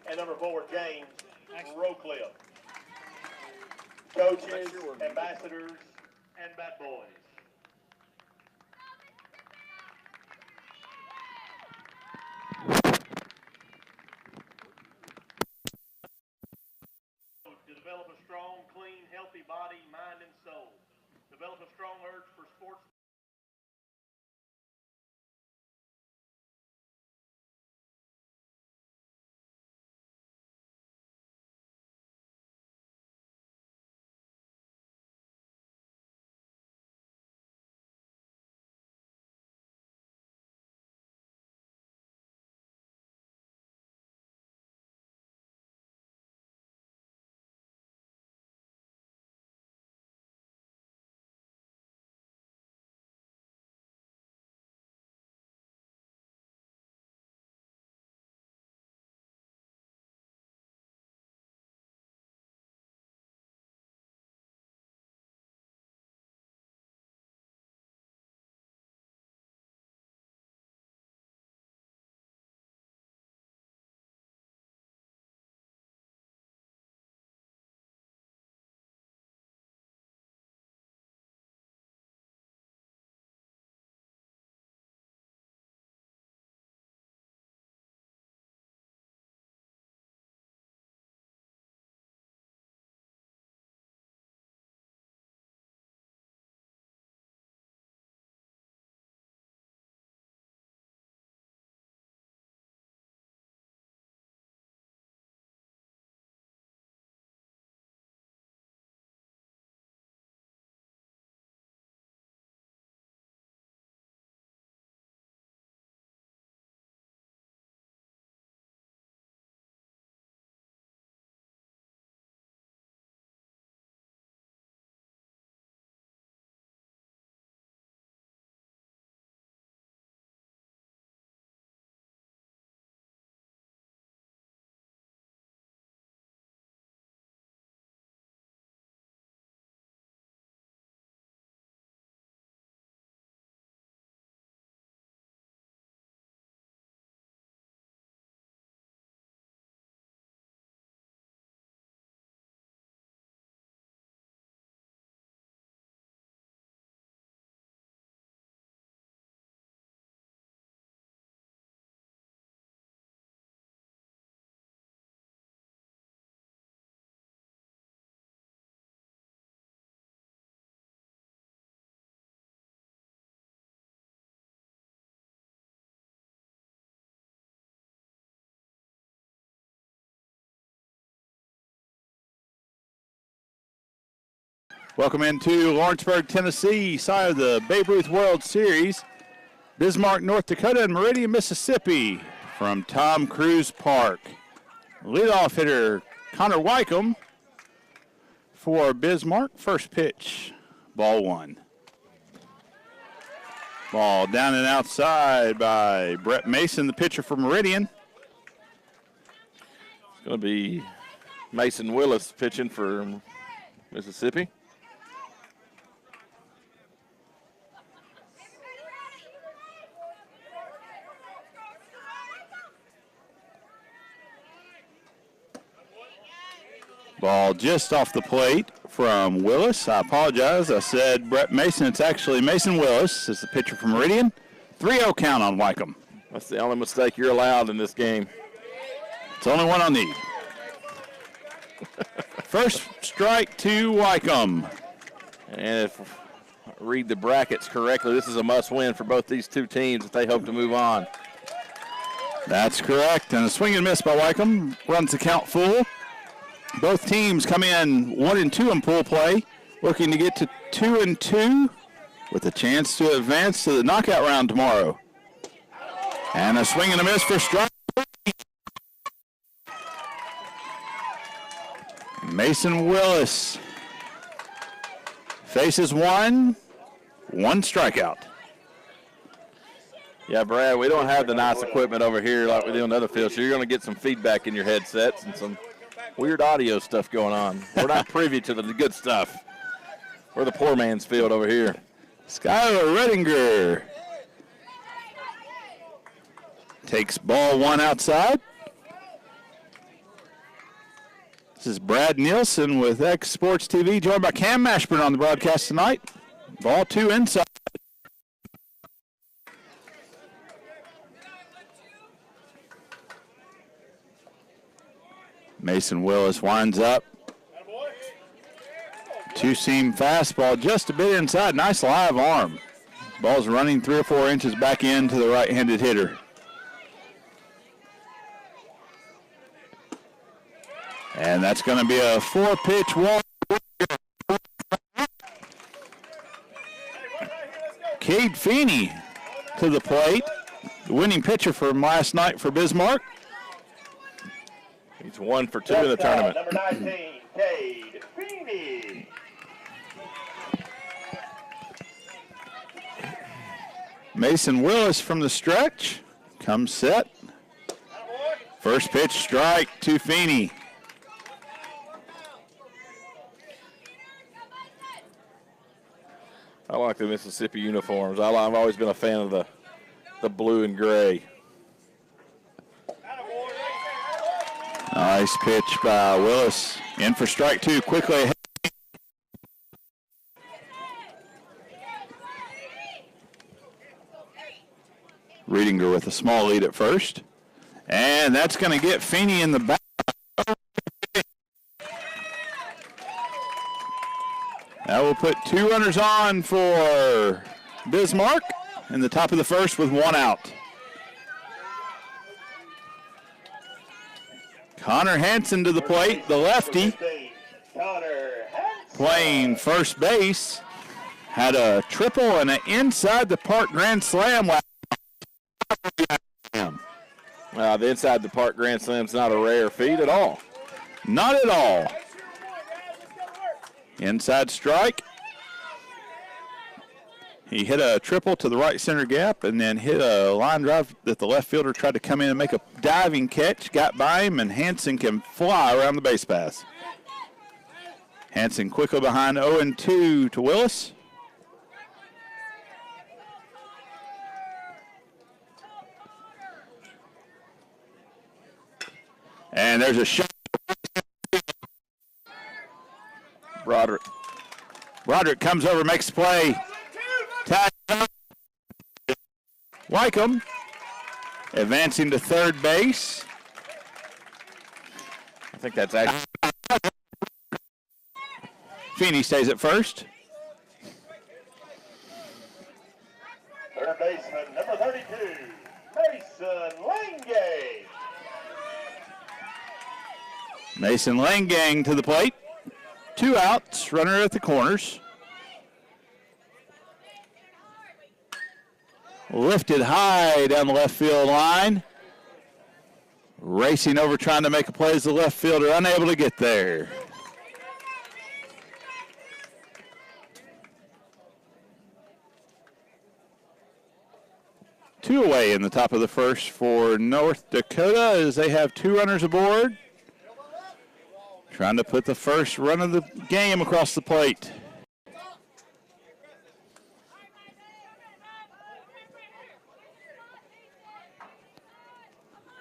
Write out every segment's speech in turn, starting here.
and number 4, James Rowcliffe. Coaches, ambassadors, and bat boys. To develop a strong, clean, healthy body, mind, and soul. Develop a strong urge for sports. Welcome into Lawrenceburg, Tennessee, side of the Babe Ruth World Series. Bismarck, North Dakota, and Meridian, Mississippi from Tom Cruise Park. Leadoff hitter Connor Wycombe for Bismarck. First pitch, ball 1. Ball down and outside by Brett Mason, the pitcher for Meridian. It's going to be Mason Willis pitching for Mississippi. Ball just off the plate from Willis. I apologize. I said Brett Mason. It's actually Mason Willis is the pitcher for Meridian. 3-0 count on Wycombe. That's the only mistake you're allowed in this game. It's the only one I'll need. First strike to Wycombe. And if I read the brackets correctly, this is a must-win for both these two teams if they hope to move on. That's correct. And a swing and miss by Wycombe runs the count full. Both teams come in 1-2 in pool play, looking to get to 2-2 with a chance to advance to the knockout round tomorrow. And a swing and a miss for strike. Mason Willis faces one strikeout. Yeah, Brad, we don't have the nice equipment over here like we do on the other field, so you're going to get some feedback in your headsets and some weird audio stuff going on. We're not privy to the good stuff. We're the poor man's field over here. Skylar Redinger takes ball 1 outside. This is Brad Nielsen with X Sports TV, joined by Cam Mashburn on the broadcast tonight. Ball 2 inside. Mason Willis winds up. Two-seam fastball just a bit inside. Nice live arm. Ball's running 3 or 4 inches back into the right-handed hitter. And that's going to be a 4-pitch walk. Cade Feeney to the plate. The winning pitcher from last night for Bismarck. He's 1 for 2 in the tournament. Number 19, Cade Feeney. Mason Willis from the stretch. Comes set. First pitch strike to Feeney. I like the Mississippi uniforms. I've always been a fan of the blue and gray. Nice pitch by Willis. In for strike 2. Quickly ahead. Reedinger with a small lead at first. And that's going to get Feeney in the back. That will put 2 runners on for Bismarck in the top of the first with 1 out. Connor Hansen to the plate, the lefty, playing first base. Had a triple and an inside the park grand slam. The inside the park grand slam's not a rare feat at all. Not at all. Inside strike. He hit a triple to the right center gap and then hit a line drive that the left fielder tried to come in and make a diving catch. Got by him, and Hansen can fly around the base pass. Hansen quickly behind 0-2 to Willis. And there's a shot. Broderick comes over, makes the play. Tied up. Wycombe advancing to third base. I think that's actually. Feeney stays at first. Third baseman, number 32, Mason Langang. Mason Langang to the plate. 2 outs, runner at the corners. Lifted high down the left field line. Racing over, trying to make a play as the left fielder, unable to get there. Two away in the top of the first for North Dakota as they have 2 runners aboard. Trying to put the first run of the game across the plate.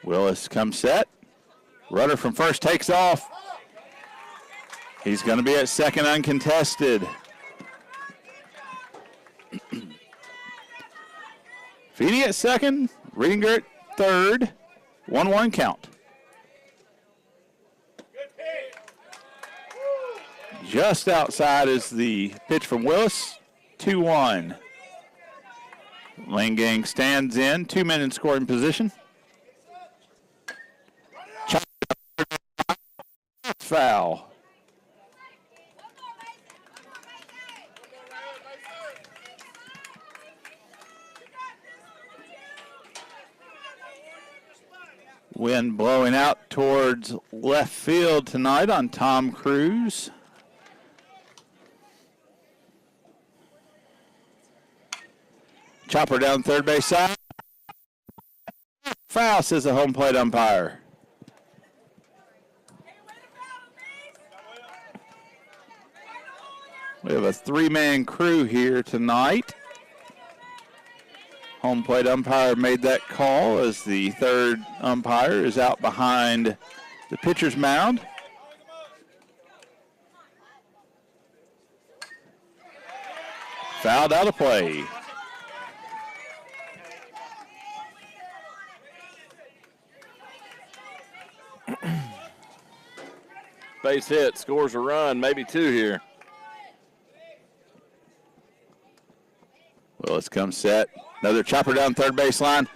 Willis comes set. Runner from first takes off. He's going to be at second uncontested. Feeney at second. Reedinger at third. 1-1 count. Just outside is the pitch from Willis. 2-1. Langang stands in. 2 men in scoring position. Foul. Wind blowing out towards left field tonight on Tom Cruise. Chopper down third base side. Foul, says the home plate umpire. We have a 3-man crew here tonight. Home plate umpire made that call as the third umpire is out behind the pitcher's mound. Fouled out of play. Base hit, scores a run, maybe 2 here. Willis comes set. Another chopper down third baseline.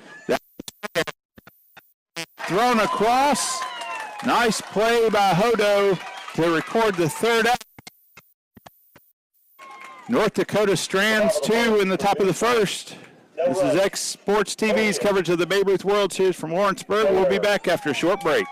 Thrown across. Nice play by Hodo to record the third out. North Dakota strands 2 in the top of the first. This is X Sports TV's coverage of the Babe Ruth World Series from Lawrenceburg. We'll be back after a short break.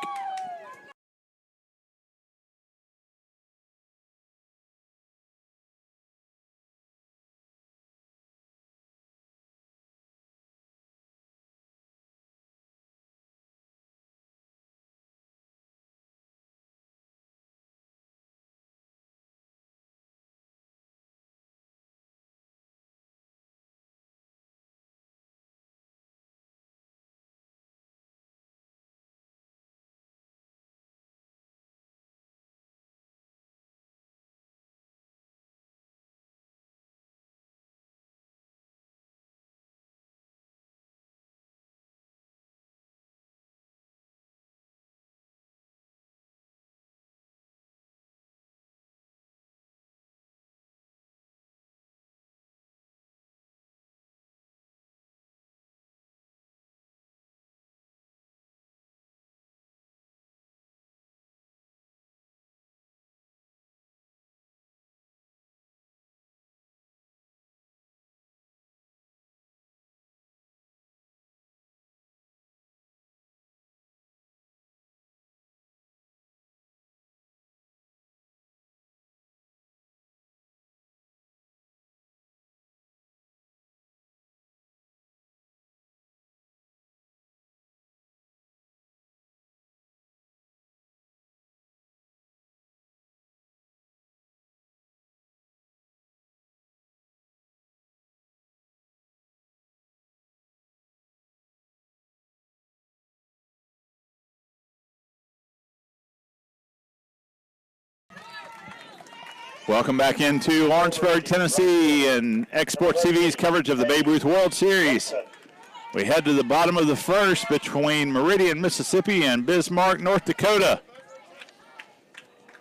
Welcome back into Lawrenceburg, Tennessee, and X Sports TV's coverage of the Babe Ruth World Series. We head to the bottom of the first between Meridian, Mississippi, and Bismarck, North Dakota.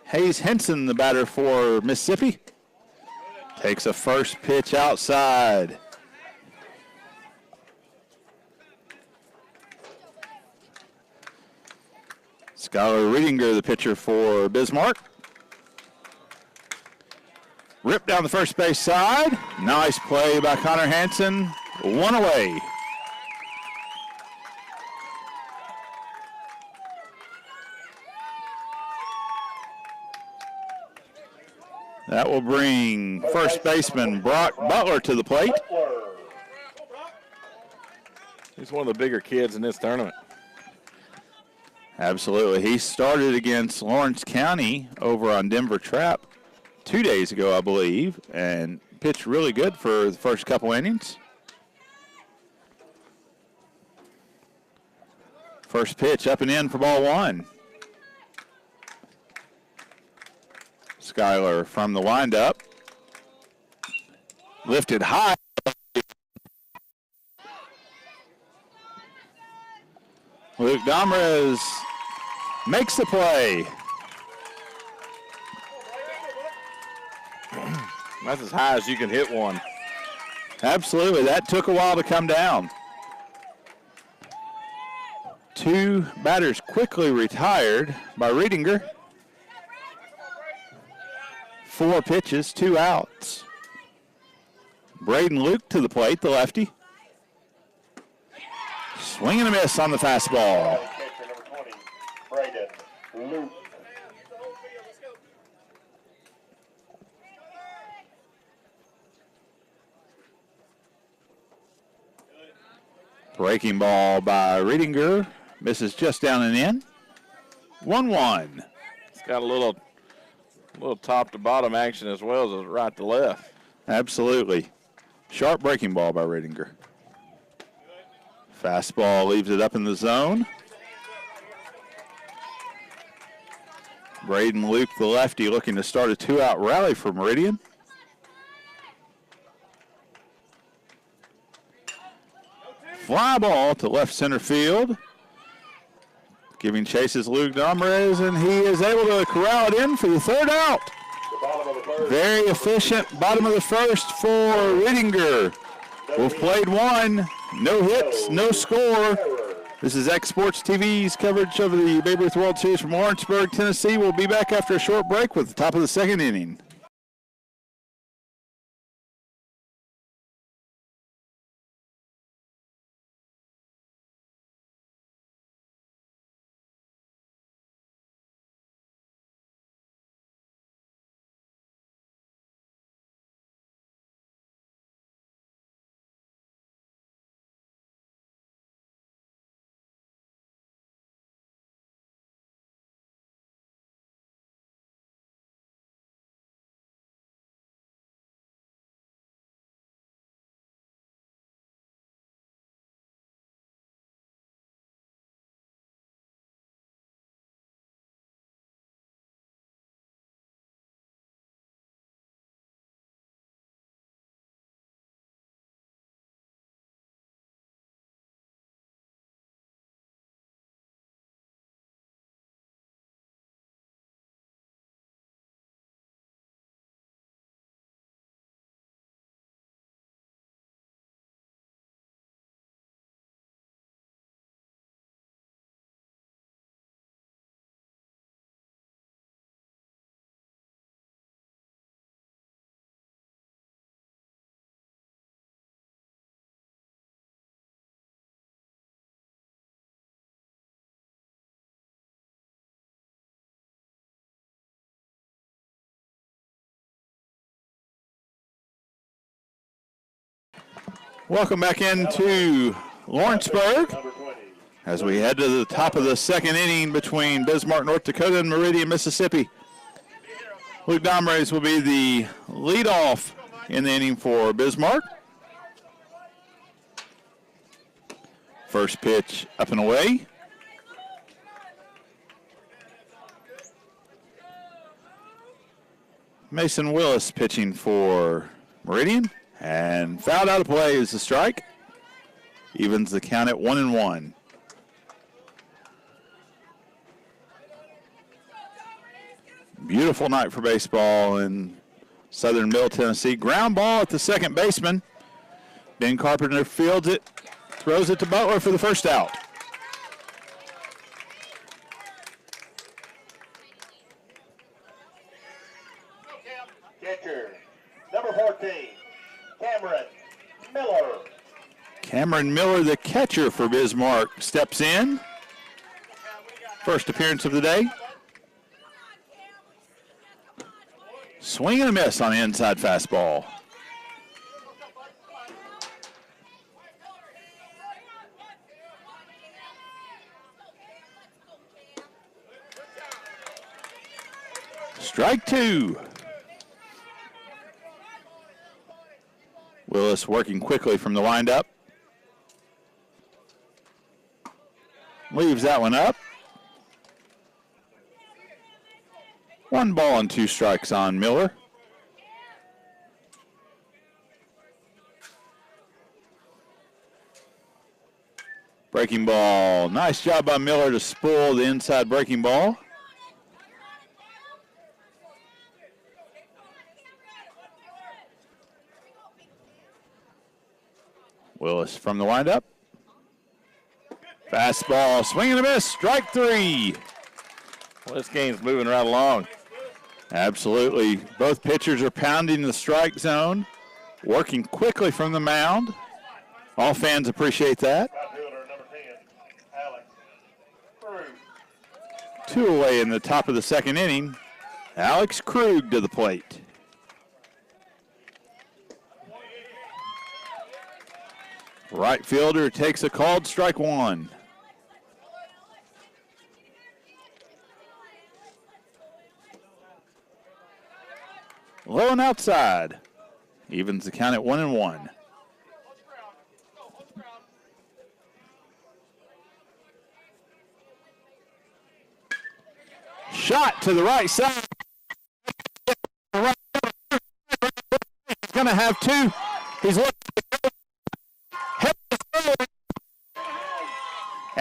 Hayes Henson, the batter for Mississippi, takes a first pitch outside. Skylar Riedinger, the pitcher for Bismarck. Ripped down the first base side. Nice play by Connor Hansen. 1 away. That will bring first baseman Brock Butler to the plate. He's one of the bigger kids in this tournament. Absolutely. He started against Lawrence County over on Denver Trap 2 days ago, I believe, and pitched really good for the first couple innings. First pitch up and in for ball 1. Skylar from the windup. Lifted high. Luke Domrez makes the play. That's as high as you can hit one. Absolutely. That took a while to come down. 2 batters quickly retired by Riedinger. 4 pitches, 2 outs. Braden Luke to the plate, the lefty. Swing and a miss on the fastball. Number 20, Braden Luke. Breaking ball by Riedinger. Misses just down and in. 1-1. It's got a little top to bottom action as well as right to left. Absolutely. Sharp breaking ball by Riedinger. Fastball leaves it up in the zone. Braden Luke, the lefty, looking to start a 2-out rally for Meridian. fly ball to left center field. Giving chase is Luke Domrez, and he is able to corral it in for the third out. Very efficient bottom of the first for Rittinger. We've played one. No hits, no score. This is X Sports TV's coverage of the Babe Ruth World Series from Lawrenceburg, Tennessee. We'll be back after a short break with the top of the second inning. Welcome back into Lawrenceburg as we head to the top of the second inning between Bismarck, North Dakota and Meridian, Mississippi. Luke Domrez will be the leadoff in the inning for Bismarck. First pitch up and away. Mason Willis pitching for Meridian. And fouled out of play is the strike. Evens the count at 1-1. Beautiful night for baseball in Southern Middle Tennessee. Ground ball at the second baseman. Ben Carpenter fields it, throws it to Butler for the first out. Catcher, number 14. Miller. Cameron Miller, the catcher for Bismarck, steps in. First appearance of the day. Swing and a miss on the inside fastball. Strike two. Willis working quickly from the windup. Leaves that one up. 1 ball and 2 strikes on Miller. Breaking ball. Nice job by Miller to spool the inside breaking ball. Willis from the windup. Fastball, swing and a miss, strike three. Well, this game's moving right along. Absolutely. Both pitchers are pounding the strike zone, working quickly from the mound. All fans appreciate that. Two away in the top of the second inning. Alex Krug to the plate. Right fielder takes a called strike one. Low and outside. Evens the count at 1-1. Shot to the right side. He's going to have two. He's looking.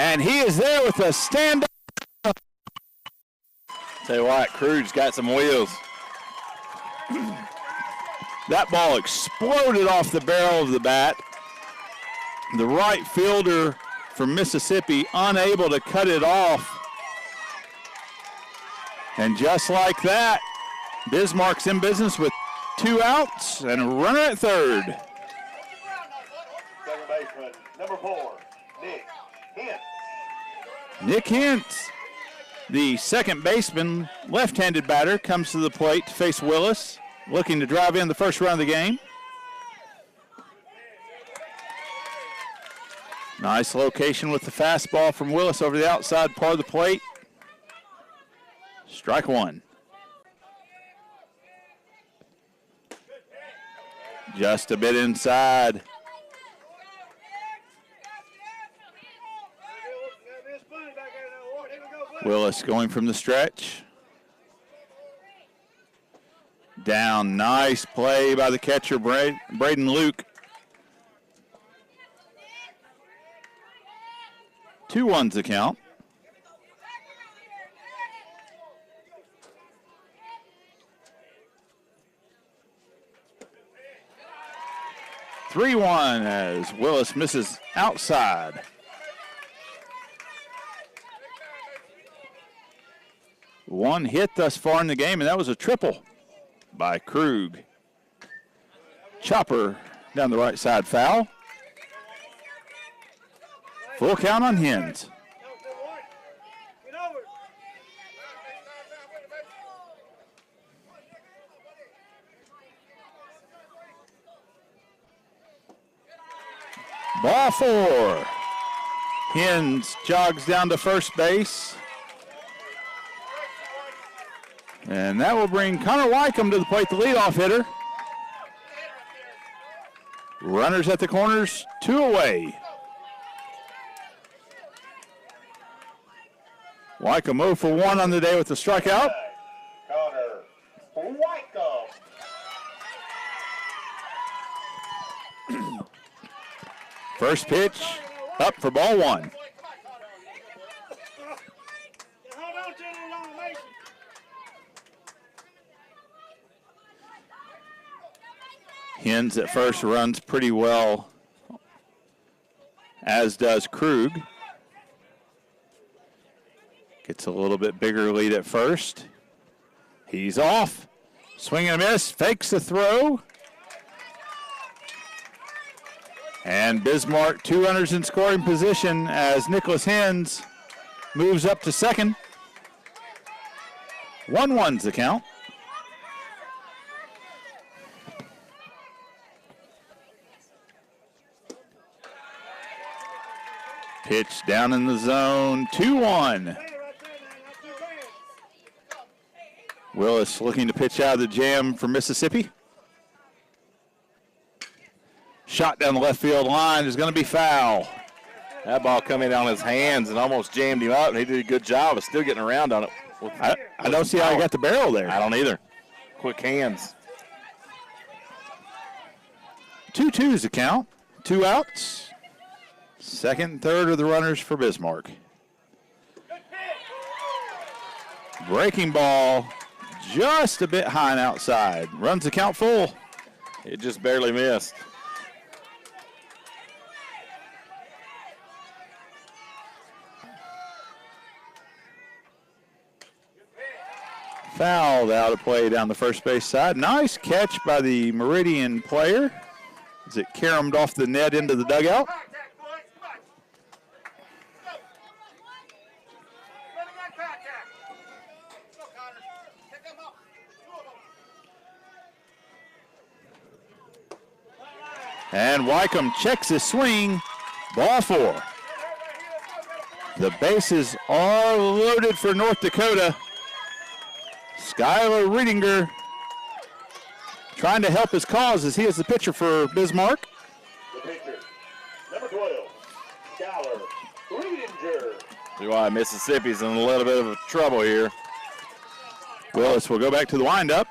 And he is there with a stand-up. Tell you what, Krug's got some wheels. That ball exploded off the barrel of the bat. The right fielder from Mississippi unable to cut it off. And just like that, Bismarck's in business with 2 outs and a runner at third. Second baseman, number 4, Nick Hint. Nick Hintz, the second baseman, left-handed batter, comes to the plate to face Willis, looking to drive in the first run of the game. Nice location with the fastball from Willis over the outside part of the plate. Strike one. Just a bit inside. Willis going from the stretch. Down, nice play by the catcher, Braden Luke. 2-1's the count. (3-1) as Willis misses outside. One hit thus far in the game, and that was a triple by Krug. Chopper down the right side, foul. Full count on Hens. Ball 4. Hens jogs down to first base. And that will bring Connor Wycombe to the plate, the leadoff hitter. Runners at the corners, 2 away. Wycombe 0 for 1 on the day with the strikeout. Connor Wycombe. First pitch up for ball 1. Hens at first runs pretty well, as does Krug. Gets a little bit bigger lead at first. He's off. Swing and a miss, fakes the throw. And Bismarck, 2 runners in scoring position as Nicholas Hens moves up to second. 1-1's the count. Pitch down in the zone, 2-1. Willis looking to pitch out of the jam for Mississippi. Shot down the left field line is going to be foul. That ball coming on his hands and almost jammed him up, and he did a good job of still getting around on it. I don't see how he got the barrel there. I don't either. Quick hands. 2-2's the count. 2 outs. Second and third are the runners for Bismarck. Breaking ball just a bit high and outside. Runs the count full. It just barely missed. Fouled out of play down the first base side. Nice catch by the Meridian player as it caromed off the net into the dugout. And Wycombe checks his swing. Ball 4. The bases are loaded for North Dakota. Skylar Riedinger trying to help his cause as he is the pitcher for Bismarck. The pitcher, number 12, Skylar Riedinger. See why Mississippi's in a little bit of trouble here. Willis will go back to the windup.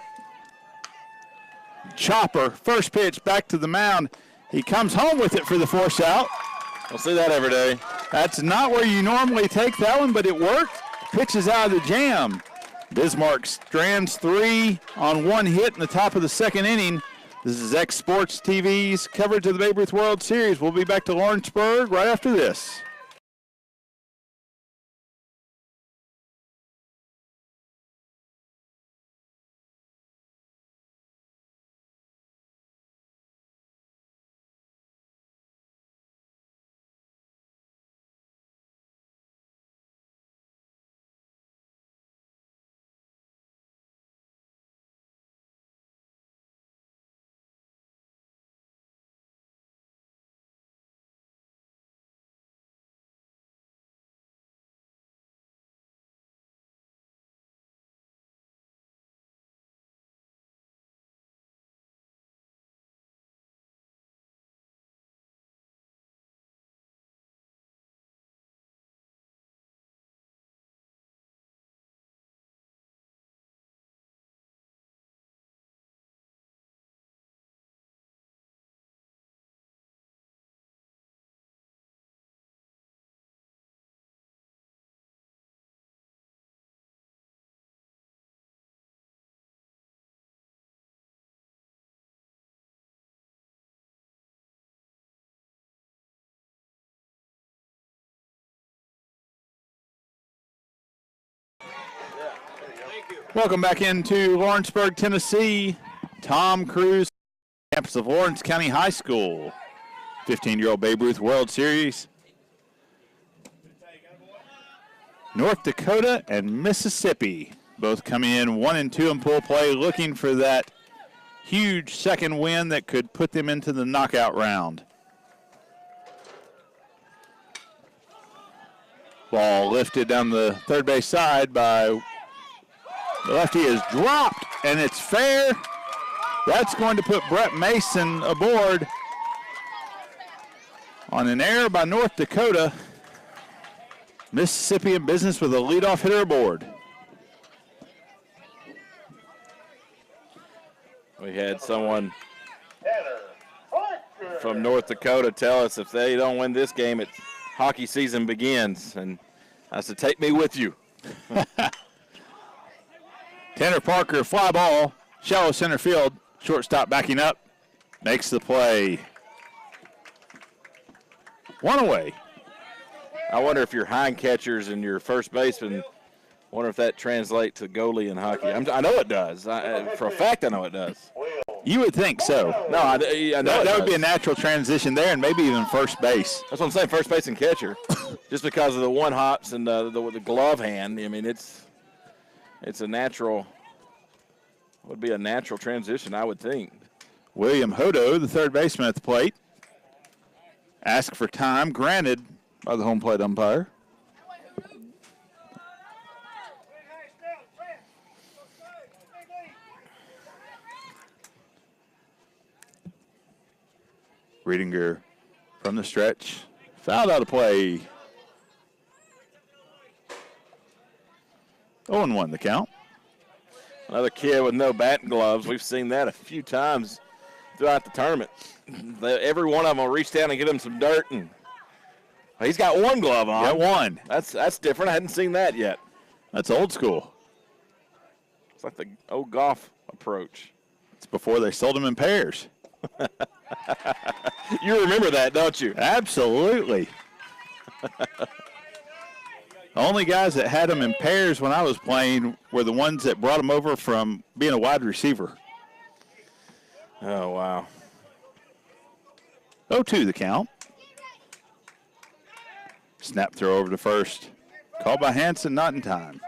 Chopper, first pitch back to the mound. He comes home with it for the force out. We'll see that every day. That's not where you normally take that one, but it worked. Pitch is out of the jam. Bismarck strands 3 on 1 hit in the top of the 2nd inning. This is X Sports TV's coverage of the Babe Ruth World Series. We'll be back to Lawrenceburg right after this. Welcome back into Lawrenceburg, Tennessee. Tom Cruise, campus of Lawrence County High School. 15-year-old Babe Ruth World Series. North Dakota and Mississippi both coming in 1 and 2 in pool play, looking for that huge second win that could put them into the knockout round. Ball lifted down the third base side by the lefty is dropped, and it's fair. That's going to put Brett Mason aboard on an error by North Dakota. Mississippi in business with a leadoff hitter aboard. We had someone from North Dakota tell us if they don't win this game, hockey season begins. And I said, take me with you. Tanner Parker, fly ball, shallow center field. Shortstop backing up, makes the play. 1 away. I wonder if your hind catchers and your first baseman, wonder if that translates to goalie in hockey. I know it does. For a fact, I know it does. You would think so. No, I know that would be a natural transition there, and maybe even first base. That's what I'm saying, first base and catcher. Just because of the one hops and the glove hand. I mean, it's a natural, would be a natural transition, I would think. William Hodo, the third baseman at the plate. Ask for time, granted by the home plate umpire. Riedinger from the stretch, fouled out of play. 0-1 the count. Another kid with no batting gloves. We've seen that a few times throughout the tournament. Every one of them will reach down and get him some dirt, and he's got one glove on. Got one. That's different. I hadn't seen that yet. That's old school. It's like the old golf approach. It's before they sold them in pairs. You remember that, don't you? Absolutely. The only guys that had them in pairs when I was playing were the ones that brought them over from being a wide receiver. Oh, wow. 0-2 the count. Snap throw over to first. Called by Hanson, not in time.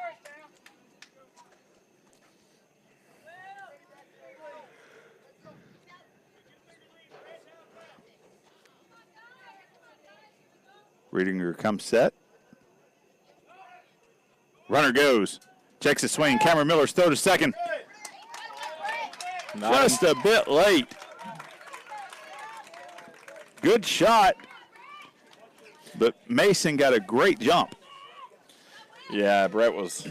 Riedinger comes set. Runner goes. Checks his swing. Cameron Miller's throw to second. Just a bit late. Good shot. But Mason got a great jump. Yeah, Brett was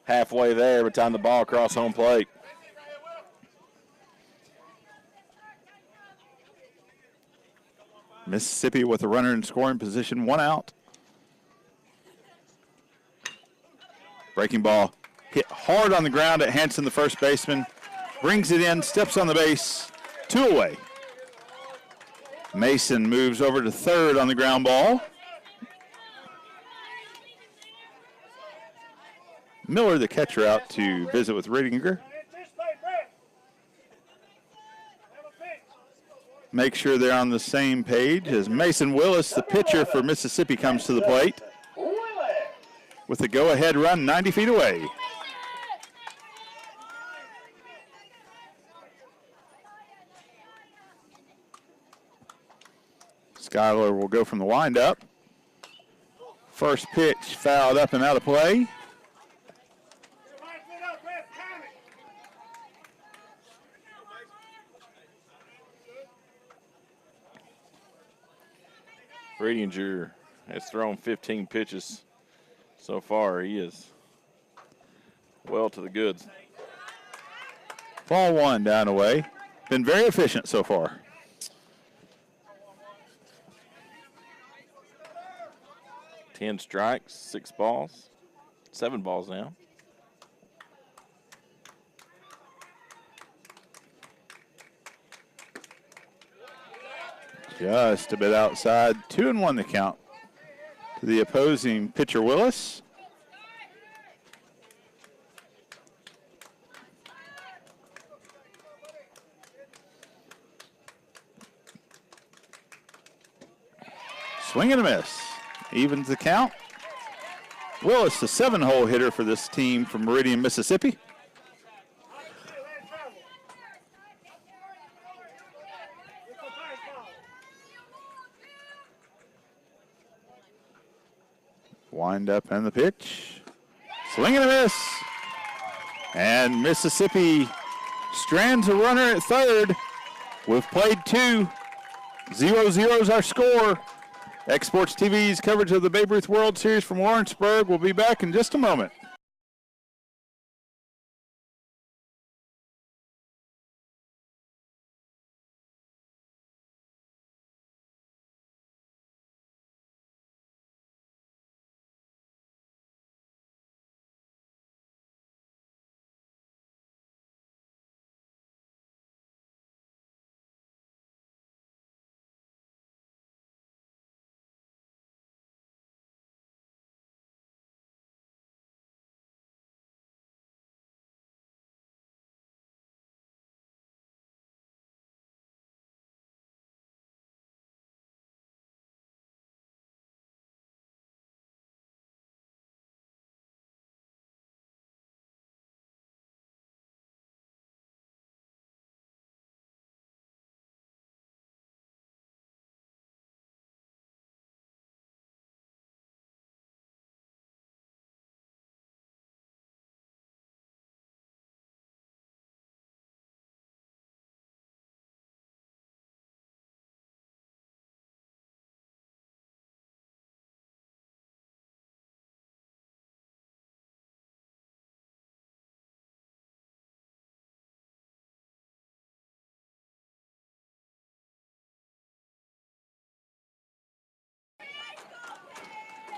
halfway there by the time the ball crossed home plate. Mississippi with a runner in scoring position, 1 out. Breaking ball hit hard on the ground at Hanson, the first baseman. Brings it in, steps on the base, 2 away. Mason moves over to third on the ground ball. Miller, the catcher, out to visit with Riedinger. Make sure they're on the same page as Mason Willis, the pitcher for Mississippi, comes to the plate with a go-ahead run 90 feet away. Schuyler will go from the windup. First pitch fouled up and out of play. Riedinger has thrown 15 pitches so far. He is well to the goods. Ball 1 down away. Been very efficient so far. Ten strikes, 6 balls, 7 balls now. Just a bit outside, 2-1 the count to the opposing pitcher Willis. Swing and a miss. Evens the count. Willis, the 7-hole hitter for this team from Meridian, Mississippi. Wind up and the pitch. Swing and a miss. And Mississippi strands a runner at third. We've played 2. 0-0 is our score. Exports TV's coverage of the Babe Ruth World Series from Lawrenceburg. We'll be back in just a moment.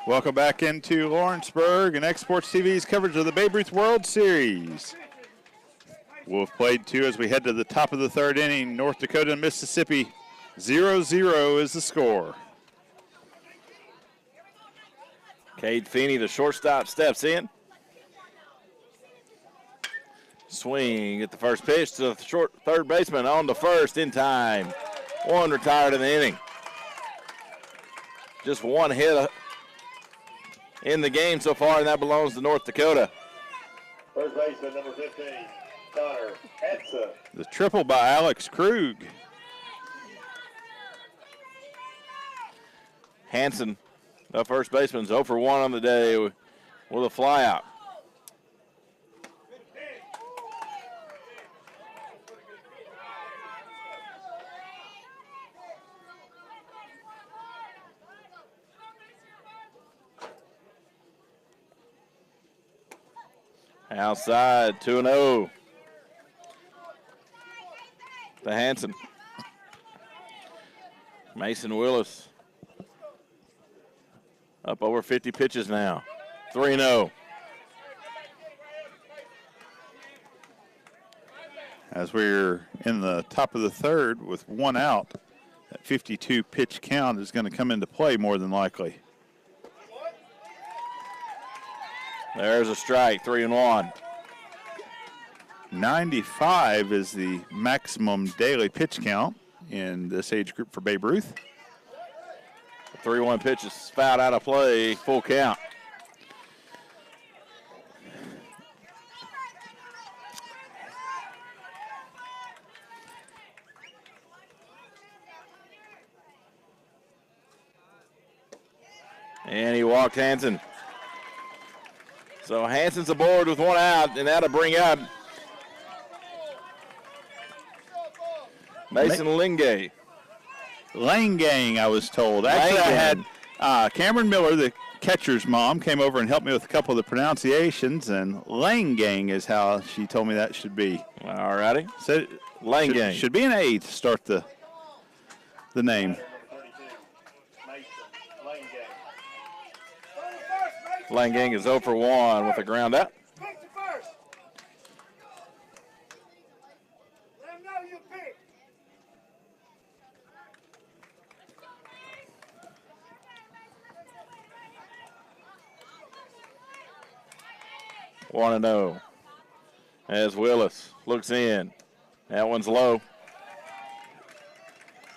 Welcome back into Lawrenceburg and Exports TV's coverage of the Babe Ruth World Series. We've played 2 as we head to the top of the 3rd inning. North Dakota and Mississippi, 0-0 is the score. Cade Feeney, the shortstop, steps in. Swing at the first pitch to the short third baseman on the first in time. 1 retired in the inning. Just 1 hit in the game so far, and that belongs to North Dakota. First baseman, number 15, Connor Hanson. The triple by Alex Krug. Hanson, the first baseman, 0 for 1 on the day with a flyout. Outside, 2-0 to Hanson. Mason Willis up over 50 pitches now. 3-0. As we're in the top of the third with one out, that 52 pitch count is going to come into play more than likely. There's a strike, 3-1. 95 is the maximum daily pitch count in this age group for Babe Ruth. The 3-1 pitch is fouled out of play, full count. And he walked Hanson. So Hanson's aboard with one out, and that'll bring up Mason Langay. Langang, I was told. Actually, I had Cameron Miller, the catcher's mom, came over and helped me with a couple of the pronunciations, and Langang is how she told me that should be. All righty. So Langang. should be an A to start the name. Langang is 0 for 1 with a ground out. 1-0. As Willis looks in. That one's low.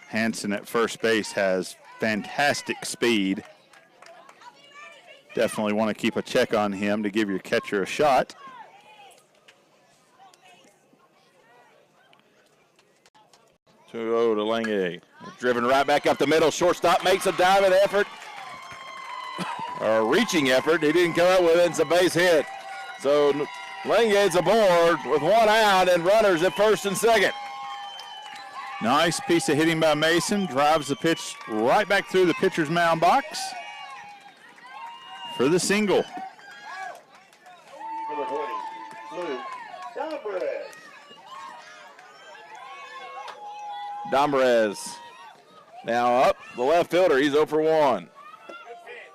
Hanson at first base has fantastic speed. Definitely want to keep a check on him to give your catcher a shot. To Lange. Driven right back up the middle. Shortstop makes a diving effort. Or a reaching effort. He didn't come up with it. It's a base hit. So Lange's aboard with one out and runners at first and second. Nice piece of hitting by Mason. Drives the pitch right back through the pitcher's mound box for the single. Dombrez now up the left fielder. He's 0 for 1.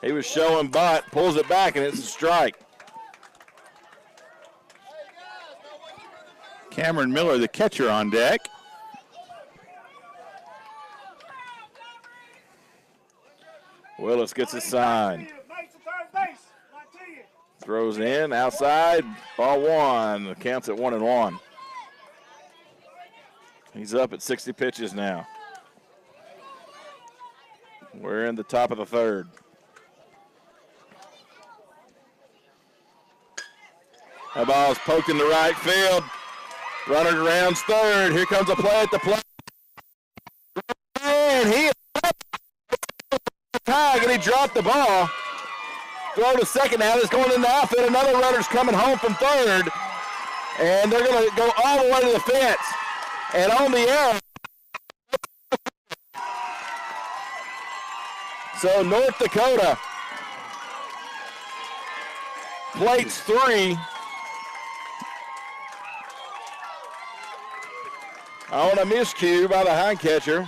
He was showing butt, pulls it back, and it's a strike. Cameron Miller, the catcher, on deck. Willis gets his sign. Throws in, outside, ball one. The count's at 1-1. He's up at 60 pitches now. We're in the top of the third. That ball's poked into right field. Runner rounds third. Here comes a play at the plate. And he is tag, and he dropped the ball. Throw to second now. It's going in the outfield. Another runner's coming home from third. And they're going to go all the way to the fence. And on the air. So North Dakota plates 3. On a miscue by the hind catcher,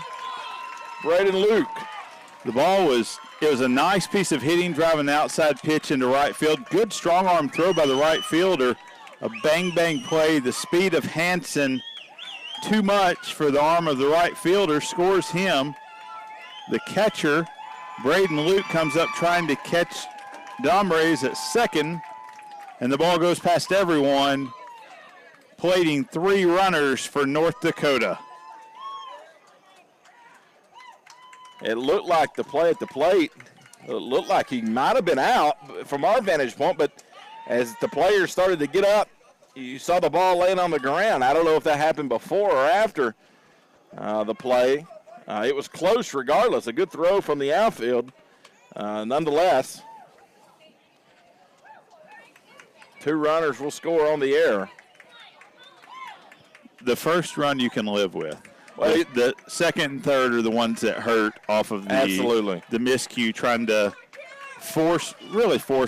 Braden Luke. The ball was a nice piece of hitting, driving the outside pitch into right field. Good strong arm throw by the right fielder. A bang play. The speed of Hanson too much for the arm of the right fielder, scores him. The catcher, Braden Luke, comes up trying to catch Domrez at second, and the ball goes past everyone, plating 3 runners for North Dakota. It looked like the play at the plate, it looked like he might have been out from our vantage point, but as the players started to get up, you saw the ball laying on the ground. I don't know if that happened before or after the play. It was close regardless. A good throw from the outfield. Nonetheless, 2 runners will score on the air. The first run you can live with. Well, the second and third are the ones that hurt off of the miscue, trying to force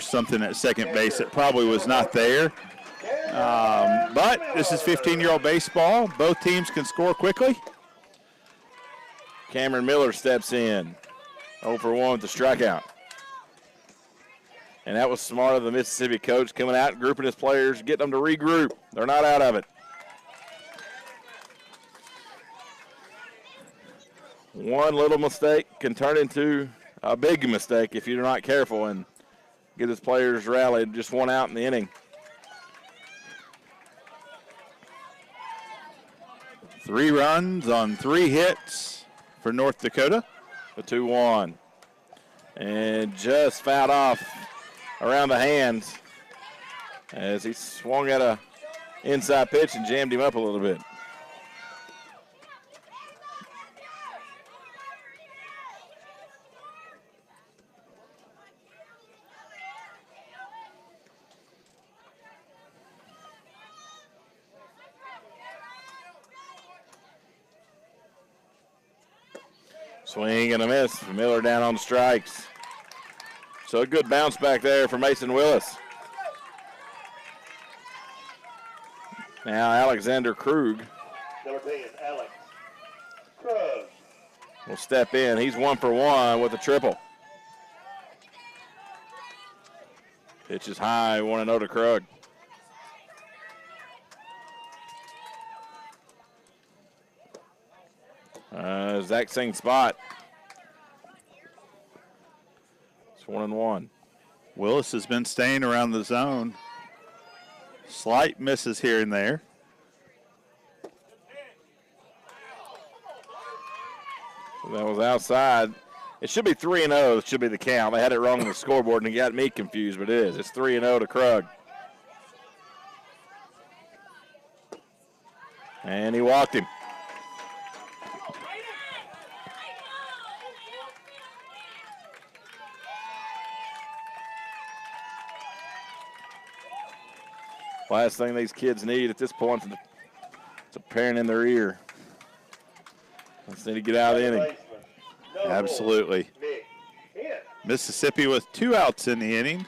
something at second base that probably was not there. But this is 15-year-old baseball. Both teams can score quickly. Cameron Miller steps in. 0 for 1 with the strikeout. And that was smart of the Mississippi coach coming out and grouping his players, getting them to regroup. They're not out of it. One little mistake can turn into a big mistake if you're not careful and get his players rallied. Just one out in the inning. 3 runs on 3 hits for North Dakota. The 2-1. And just fouled off around the hands as he swung at a inside pitch and jammed him up a little bit. Swing and a miss. Miller down on the strikes. So a good bounce back there for Mason Willis. Now Alexander Krug Number 10, Alex Krug. will step in. He's 1 for 1 with a triple. Pitch is high, 1-0 to Krug. Exact same spot. It's 1-1. Willis has been staying around the zone. Slight misses here and there. So that was outside. It should be 3-0. It should be the count. They had it wrong on the scoreboard and it got me confused, but it is. It's 3-0 to Krug. And he walked him. Last thing these kids need at this point is a parent in their ear. Let's need to get out of the inning. Absolutely. Mississippi with 2 outs in the inning.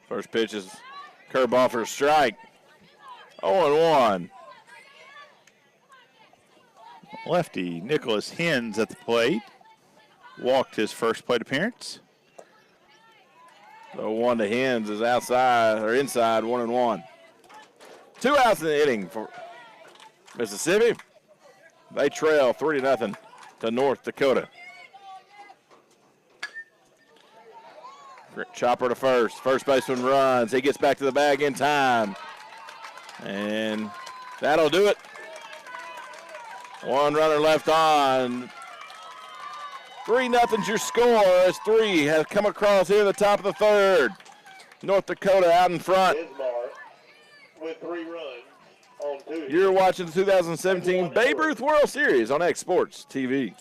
First pitch is curveball for a strike. 0-1. Lefty Nicholas Hens at the plate. Walked his first plate appearance. 0-1 to Hens is outside or inside, 1-1. 2 outs in the inning for Mississippi. They trail 3-0 to North Dakota. Chopper to first. First baseman runs. He gets back to the bag in time. And that'll do it. 1 runner left on. 3-0's your score as 3 have come across here at the top of the 3rd. North Dakota out in front. Bismarck with 3 runs on 2. You're watching the 2017 Babe Ruth World Series on X Sports TV.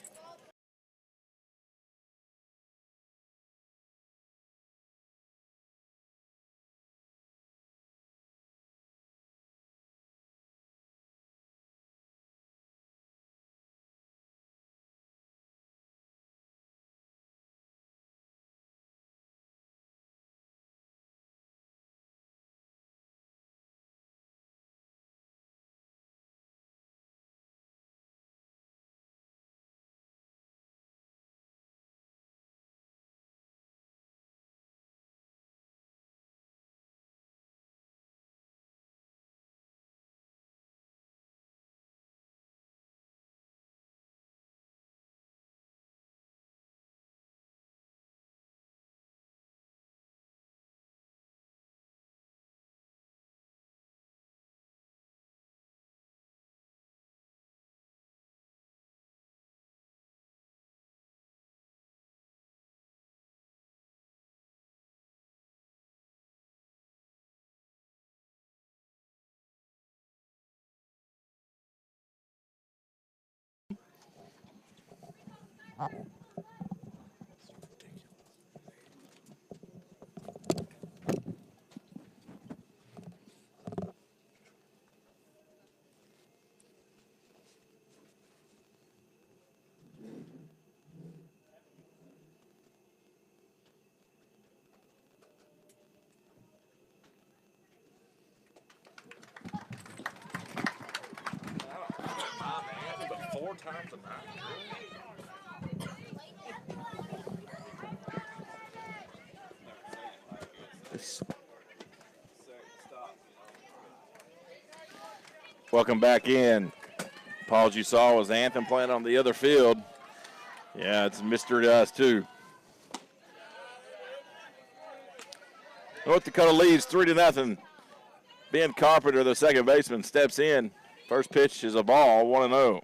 Welcome back in. Pause you saw was Anthem playing on the other field. Yeah, it's a mystery to us, too. North Dakota leads 3-0. Ben Carpenter, the second baseman, steps in. First pitch is a ball, 1-0.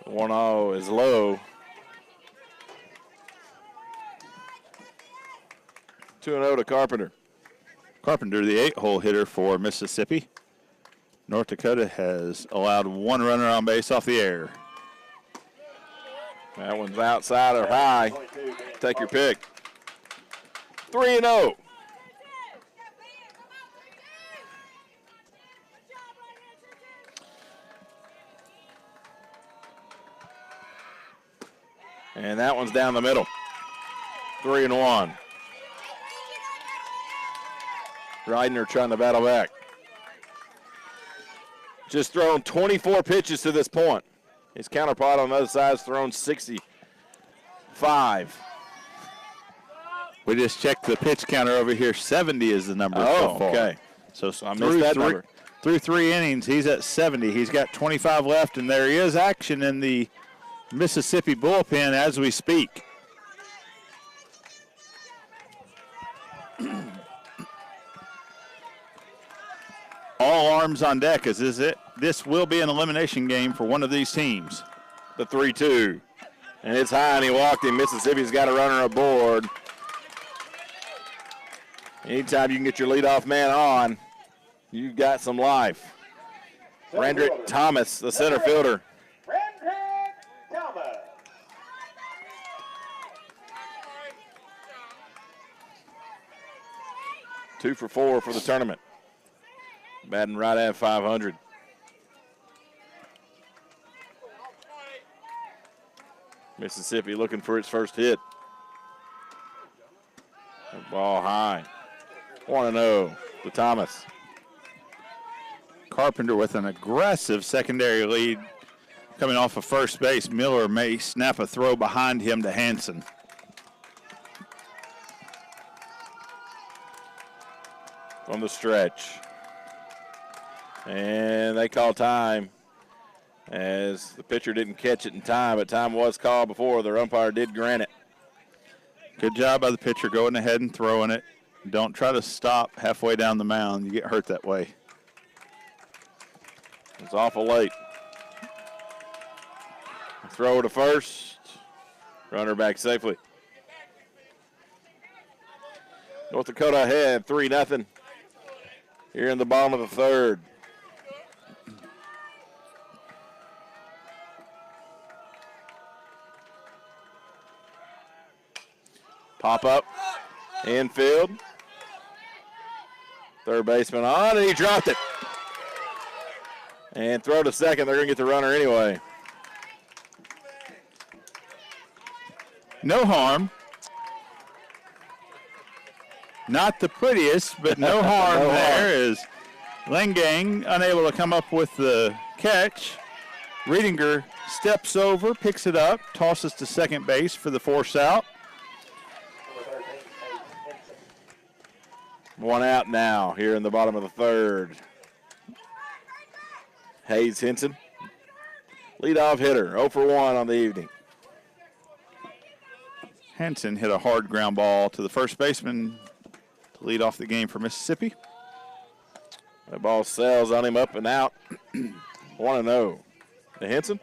The 1-0 is low. 2-0 to Carpenter. Carpenter, the 8-hole hitter for Mississippi. North Dakota has allowed one runner on base off the air. That one's outside or high. Take your pick. 3-0. And that one's down the middle. 3-1. Reidner trying to battle back. Just thrown 24 pitches to this point. His counterpart on the other side has thrown 65. We just checked the pitch counter over here. 70 is the number so far. Okay. So I missed that number. Through 3 innings, he's at 70. He's got 25 left, and there is action in the Mississippi bullpen as we speak. All arms on deck as this will be an elimination game for one of these teams. The 3-2. And it's high, and he walked him. Mississippi's got a runner aboard. Anytime you can get your leadoff man on, you've got some life. Randrick Thomas, the center fielder. Randrick Thomas. Two for 4 for the tournament. Batting right at 500. Mississippi looking for its first hit. Ball high. 1-0 to Thomas. Carpenter with an aggressive secondary lead coming off of first base. Miller may snap a throw behind him to Hanson. On the stretch. And they call time as the pitcher didn't catch it in time, but time was called before. The umpire did grant it. Good job by the pitcher going ahead and throwing it. Don't try to stop halfway down the mound. You get hurt that way. It's awful late. Throw to first. Runner back safely. North Dakota ahead 3-0 here in the bottom of the third. Pop up, infield. Third baseman on, and he dropped it. And throw to second. They're going to get the runner anyway. No harm. Not the prettiest, but no harm there is Lengang unable to come up with the catch. Riedinger steps over, picks it up, tosses to second base for the force out. One out now here in the bottom of the third. Hayes Henson, leadoff hitter, 0 for 1 on the evening. Henson hit a hard ground ball to the first baseman to lead off the game for Mississippi. That ball sails on him up and out. 1-0 to Henson.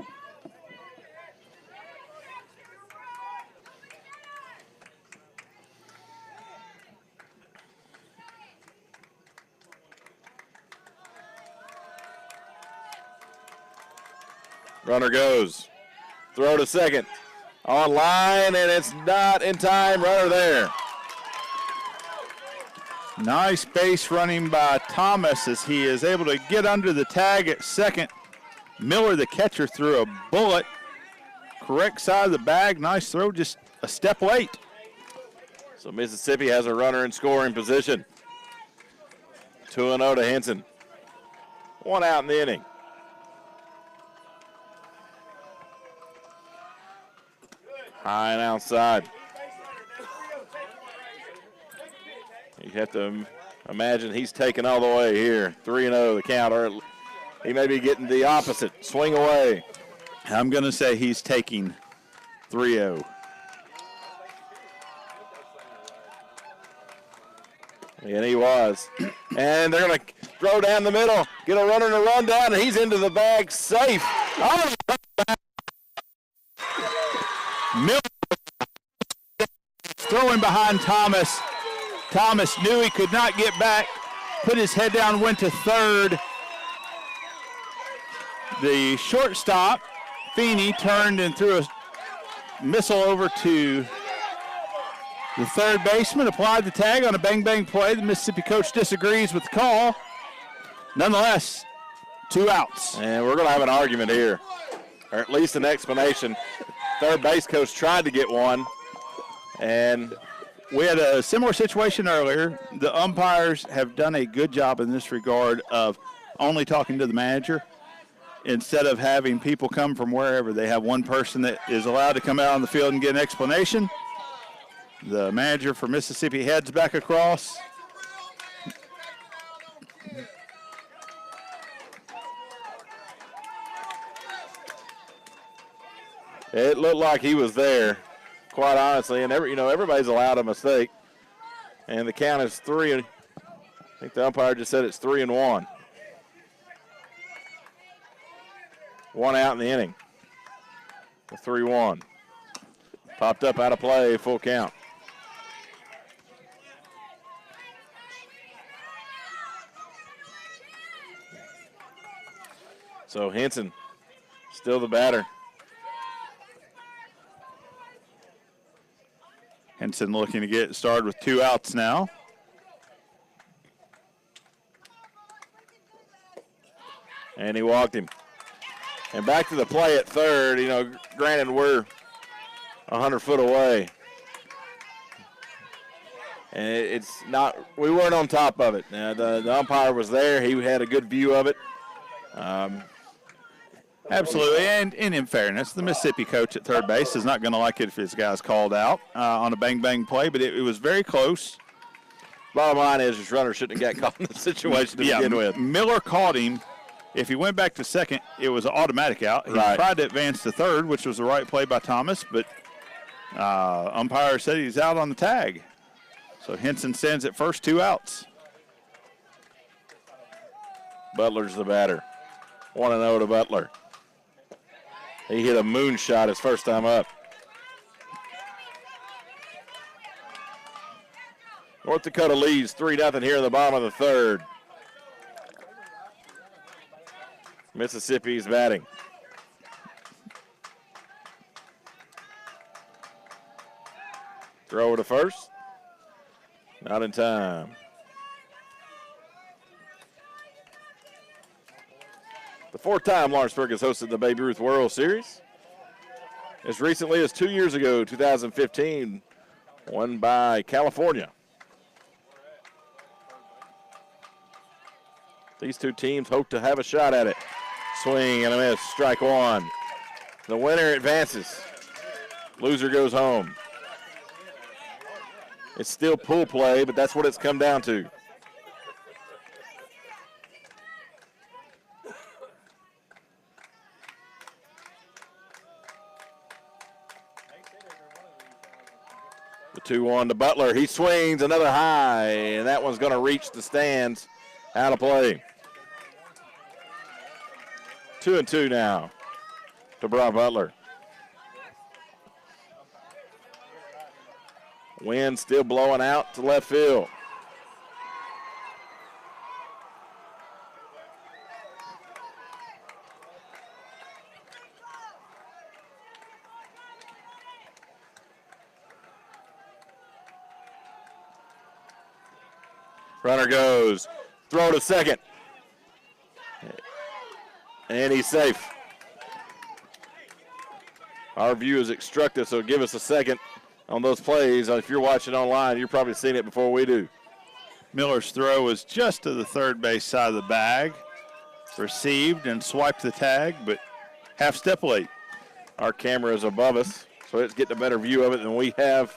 Runner goes. Throw to second. On line, and it's not in time. Runner there. Nice base running by Thomas as he is able to get under the tag at second. Miller, the catcher, threw a bullet. Correct side of the bag. Nice throw, just a step late. So Mississippi has a runner in scoring position. 2-0 to Henson. 1 out in the inning. High and outside. You have to imagine he's taking all the way here. 3-0 the count, or he may be getting the opposite. Swing away. I'm going to say he's taking 3-0. And he was. And they're going to throw down the middle, get a runner and a run down, and he's into the bag safe. Oh! Miller throwing behind Thomas. Thomas knew he could not get back, put his head down, went to third. The shortstop, Feeney, turned and threw a missile over to the third baseman, applied the tag on a bang-bang play. The Mississippi coach disagrees with the call. Nonetheless, 2 outs. And we're going to have an argument here, or at least an explanation. Third base coach tried to get one, and we had a similar situation earlier. The umpires have done a good job in this regard of only talking to the manager instead of having people come from wherever. They have one person that is allowed to come out on the field and get an explanation. The manager for Mississippi heads back across. It looked like he was there, quite honestly, and everybody's allowed a mistake. And the count is 3. I think the umpire just said it's 3-1. 1 out in the inning. The 3-1. Popped up out of play, full count. So Henson, still the batter. Henson looking to get started with 2 outs now. And he walked him. And back to the play at third. Granted, we're 100 foot away. And it's not, we weren't on top of it. The umpire was there. He had a good view of it. Absolutely, and in fairness, the Mississippi coach at third base is not going to like it if his guy's called out on a bang-bang play, but it was very close. Bottom line is his runner shouldn't have got caught in the situation to begin with. Miller caught him. If he went back to second, it was an automatic out. He tried to advance to third, which was the right play by Thomas, but umpire said he's out on the tag. So Henson sends at first, 2 outs. Butler's the batter. 1-0 to Butler. He hit a moonshot his first time up. North Dakota leads 3-0 here in the bottom of the third. Mississippi's batting. Throw to first. Not in time. The 4th time Lawrenceburg has hosted the Babe Ruth World Series. As recently as 2 years ago, 2015, won by California. These two teams hope to have a shot at it. Swing and a miss, strike 1. The winner advances. Loser goes home. It's still pool play, but that's what it's come down to. The 2-1 to Butler. He swings another high, and that one's going to reach the stands. Out of play. 2-2 now to Brock Butler. Wind still blowing out to left field. Runner goes. Throw to second. And he's safe. Our view is obstructed, so give us a second on those plays. If you're watching online, you're probably seen it before we do. Miller's throw was just to the third base side of the bag. Received and swiped the tag, but half step late. Our camera is above us, so it's getting a better view of it than we have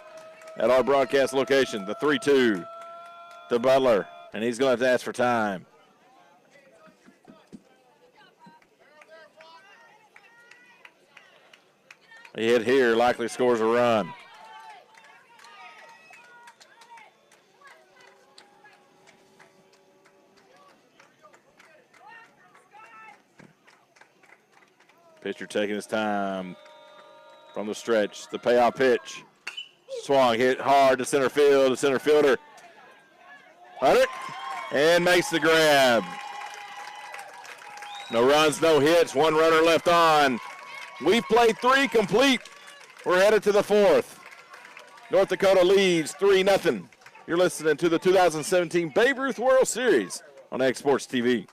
at our broadcast location. The 3-2 to Butler, and he's going to have to ask for time. A hit here likely scores a run. Pitcher taking his time from the stretch. The payoff pitch. Swung, hit hard to center field. The center fielder got it and makes the grab. No runs, no hits, one runner left on. We've played 3 complete. We're headed to the 4th. North Dakota leads 3-0. You're listening to the 2017 Babe Ruth World Series on X Sports TV.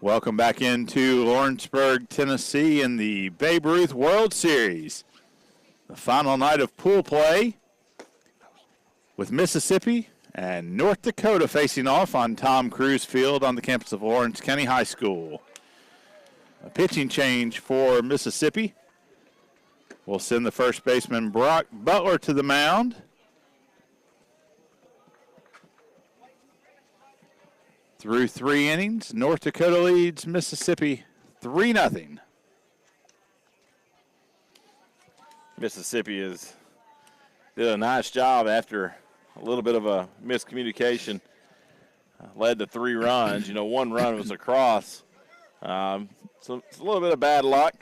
Welcome back into Lawrenceburg, Tennessee in the Babe Ruth World Series. The final night of pool play with Mississippi and North Dakota facing off on Tom Cruise Field on the campus of Lawrence County High School. A pitching change for Mississippi. We'll send the first baseman Brock Butler to the mound. Through 3 innings, North Dakota leads Mississippi 3-0. Mississippi did a nice job after a little bit of a miscommunication. Led to 3 runs. 1 run was across. So it's a little bit of bad luck.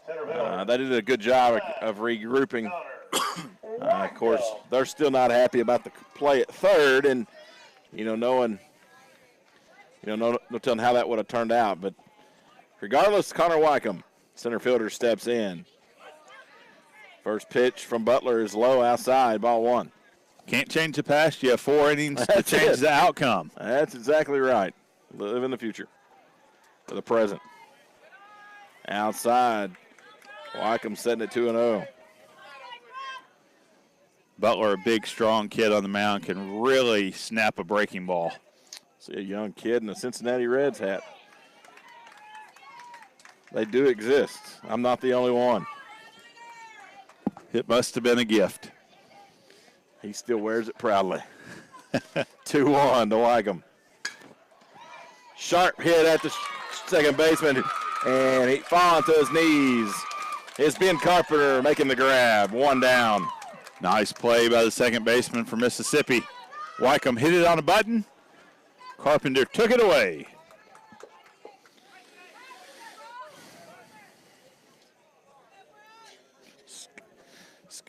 They did a good job of regrouping. Of course, they're still not happy about the play at third, and knowing. No telling how that would have turned out. But regardless, Connor Wycombe, center fielder, steps in. First pitch from Butler is low outside, ball 1. Can't change the past. You have 4 innings to change the outcome. That's exactly right. Live in the future for the present. Outside, Wycombe setting it 2-0. Butler, a big, strong kid on the mound, can really snap a breaking ball. See a young kid in a Cincinnati Reds hat. They do exist. I'm not the only one. It must have been a gift. He still wears it proudly. 2-1 to Wycombe. Sharp hit at the second baseman, and he falls to his knees. It's Ben Carpenter making the grab. 1 down. Nice play by the second baseman for Mississippi. Wycombe hit it on a button. Carpenter took it away.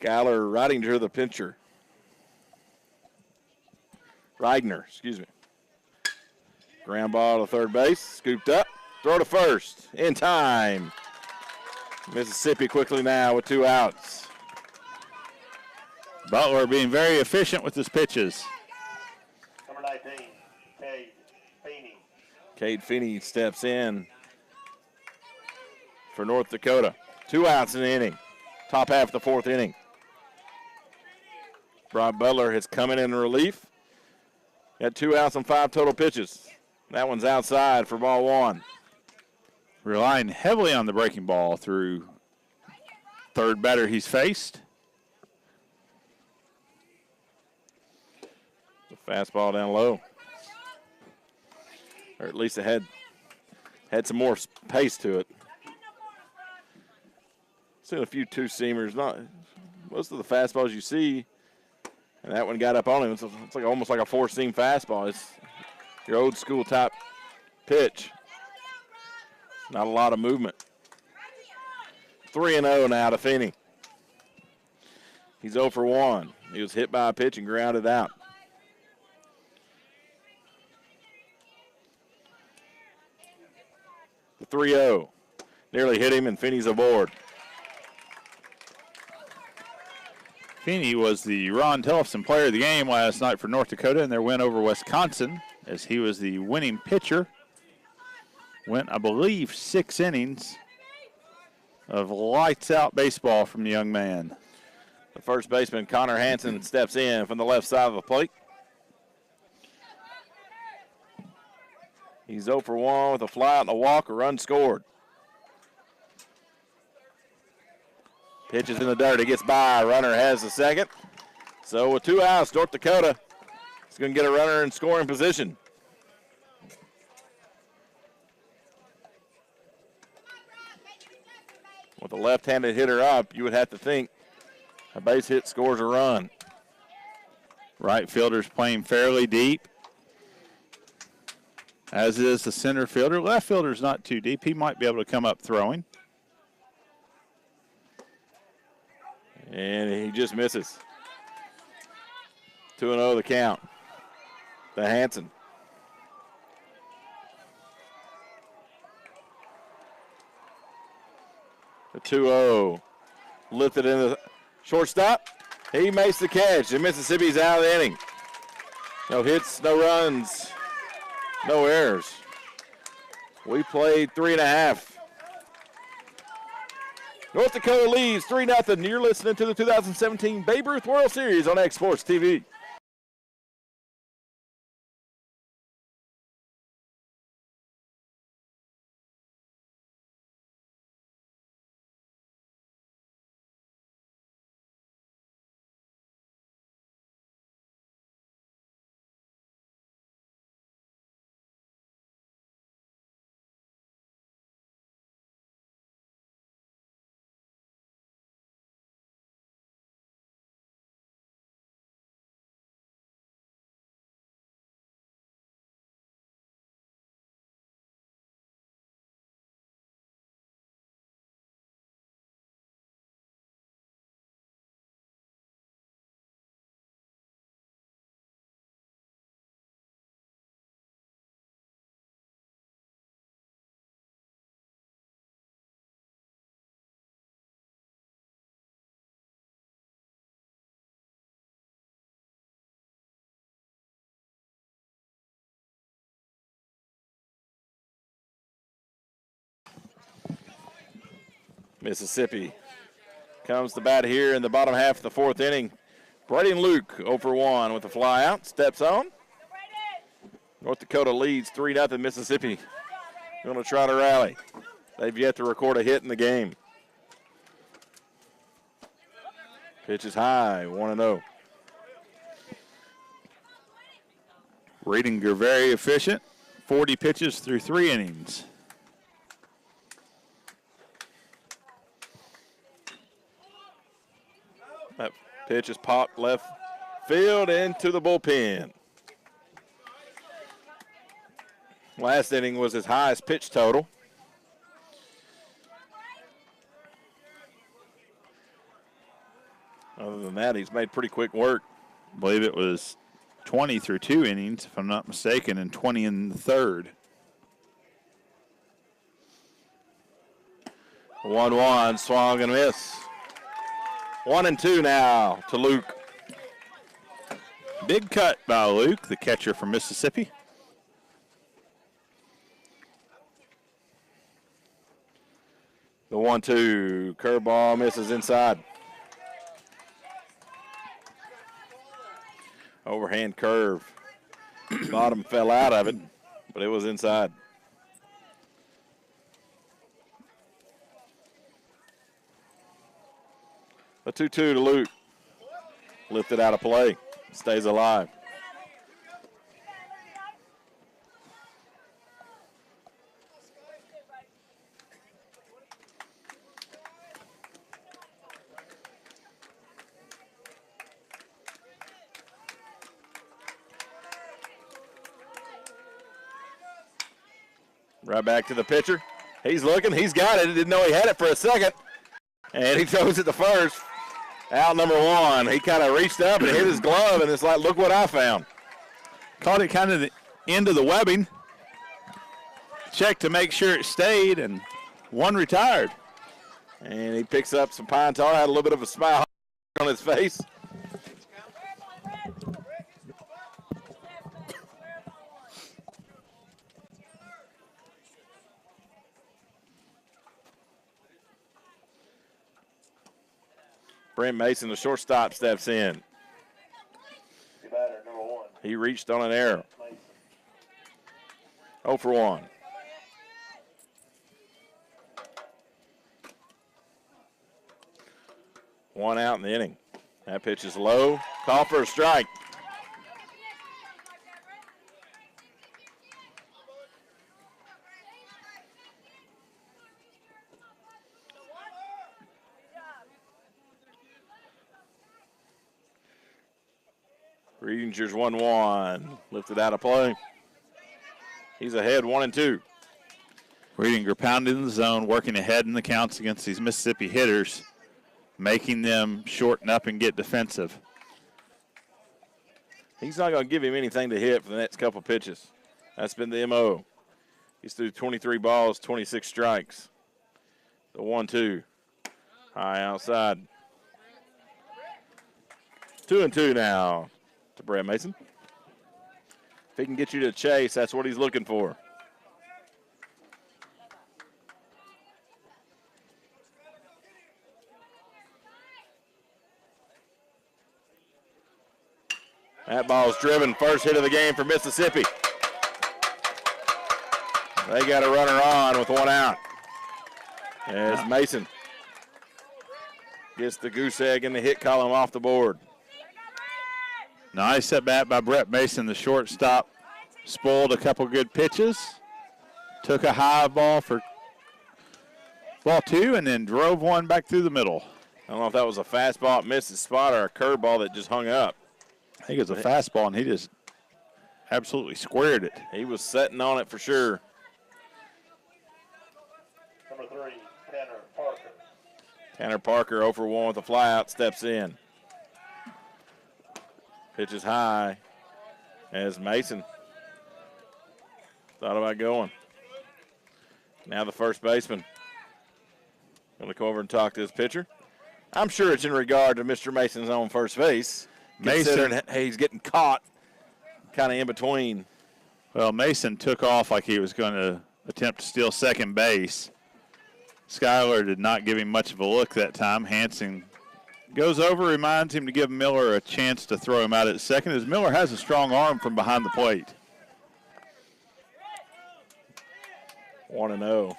Skylar Ridinger, the pitcher. Reidner, excuse me. Ground ball to third base, scooped up, throw to first, in time. Mississippi quickly now with 2 outs. Butler being very efficient with his pitches. Number 19, Cade Feeney. Cade Feeney steps in for North Dakota. 2 outs in the inning. Top half of the 4th inning. Brock Butler has come in relief. Got 2 outs on 5 total pitches. That one's outside for ball 1. Relying heavily on the breaking ball through third batter he's faced. The fastball down low. Or at least it had some more pace to it. Seen a few two-seamers. Not most of the fastballs you see, and that one got up on him. It's like almost like a 4-seam fastball. It's your old school type pitch. Not a lot of movement. 3-0 now to Feeney. He's 0 for 1. He was hit by a pitch and grounded out. The 3-0. Nearly hit him, and Feeney's aboard. Feeney was the Ron Tellefson player of the game last night for North Dakota in their win over Wisconsin, as he was the winning pitcher. Went, I believe, 6 innings of lights-out baseball from the young man. The first baseman, Connor Hansen, steps in from the left side of the plate. He's 0 for 1 with a fly out and a walk, a run scored. Pitches in the dirt, he gets by, runner has the second. So with 2 outs, North Dakota is going to get a runner in scoring position. With a left-handed hitter up, you would have to think a base hit scores a run. Right fielder's playing fairly deep, as is the center fielder. Left fielder's not too deep. He might be able to come up throwing. And he just misses. 2-0 the count. The Hansen. The 2-0. Lifted into the shortstop. He makes the catch, and Mississippi's out of the inning. No hits, no runs, no errors. We played 3.5. North Dakota leads 3-0. You're listening to the 2017 Babe Ruth World Series on X Sports TV. Mississippi comes to bat here in the bottom half of the 4th inning. Brady Luke 0 for 1 with a fly out, steps on. North Dakota leads 3-0 Mississippi. Going to try to rally. They've yet to record a hit in the game. Pitch is high, 1-0. Redinger very efficient. 40 pitches through 3 innings. That pitch is popped left field into the bullpen. Last inning was his highest pitch total. than that. He's made pretty quick work. I believe it was 20 through 2 innings, if I'm not mistaken, and 20 in the third. 1-1, swung and miss. 1-2 now to Luke. Big cut by Luke, the catcher from Mississippi. The 1-2, curveball misses inside. Overhand curve. Bottom fell out of it, but it was inside. The 2-2 to Luke. Lifted out of play. Stays alive. Right back to the pitcher. He's looking. He's got it. He didn't know he had it for a second. And he throws it to first. Out number 1. He kind of reached up and hit his glove, and it's like, look what I found. Caught it kind of the end of the webbing. Checked to make sure it stayed, and one retired. And he picks up some pine tar, had a little bit of a smile on his face. Brent Mason, the shortstop, steps in. Batter, number 1. He reached on an error. 0 for 1. One out in the inning. That pitch is low. Call for a strike. Rangers 1-1. Lifted out of play. He's ahead 1-2. Reedinger pounded in the zone, working ahead in the counts against these Mississippi hitters, making them shorten up and get defensive. He's not going to give him anything to hit for the next couple pitches. That's been the MO. He's through 23 balls, 26 strikes. The 1-2. High outside. 2-2 now to Brett Mason. If he can get you to chase, that's what he's looking for. That ball's driven. First hit of the game for Mississippi. They got a runner on with 1 out. As Mason gets the goose egg in the hit column off the board. Nice at bat by Brett Mason, the shortstop. Spoiled a couple good pitches. Took a high ball for ball 2 and then drove one back through the middle. I don't know if that was a fastball that missed his spot or a curveball that just hung up. I think it was a fastball, and he just absolutely squared it. He was setting on it for sure. Number 3, Tanner Parker. Tanner Parker 0 for 1 with a flyout, steps in. Pitch is high as Mason thought about going. Now the first baseman going to come over and talk to his pitcher. I'm sure it's in regard to Mr. Mason's own first base. Considering he's getting caught kind of in between. Well, Mason took off like he was going to attempt to steal second base. Schuyler did not give him much of a look that time. Hanson goes over, reminds him to give Miller a chance to throw him out at second, as Miller has a strong arm from behind the plate. 1-0.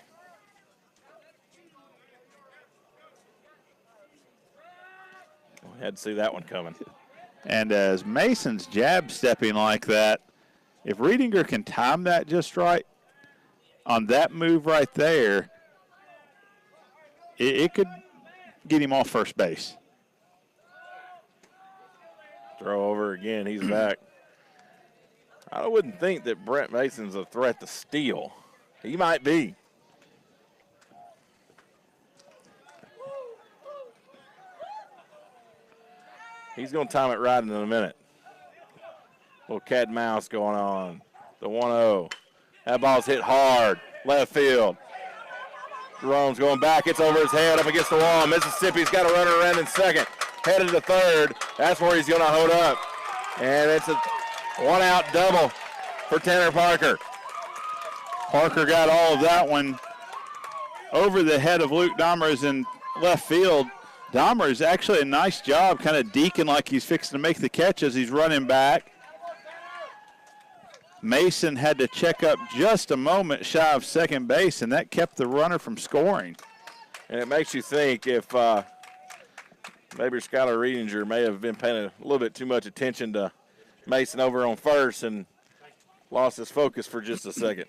We had to see that one coming. And as Mason's jab stepping like that, if Reedinger can time that just right, on that move right there, it could get him off first base. Throw over again, he's back. I wouldn't think that Brent Mason's a threat to steal. He might be. He's going to time it right in a minute. Little cat and mouse going on. The 1-0. That ball's hit hard. Left field. Jerome's going back. It's over his head up against the wall. Mississippi's got a runner around in second. Headed to third. That's where he's going to hold up. And it's a one-out double for Tanner Parker. Parker got all of that one over the head of Luke Dahmers in left field. Dahmers actually a nice job kind of deking like he's fixing to make the catch as he's running back. Mason had to check up just a moment shy of second base, and that kept the runner from scoring. And it makes you think if maybe Skylar Reedinger may have been paying a little bit too much attention to Mason over on first and lost his focus for just a second.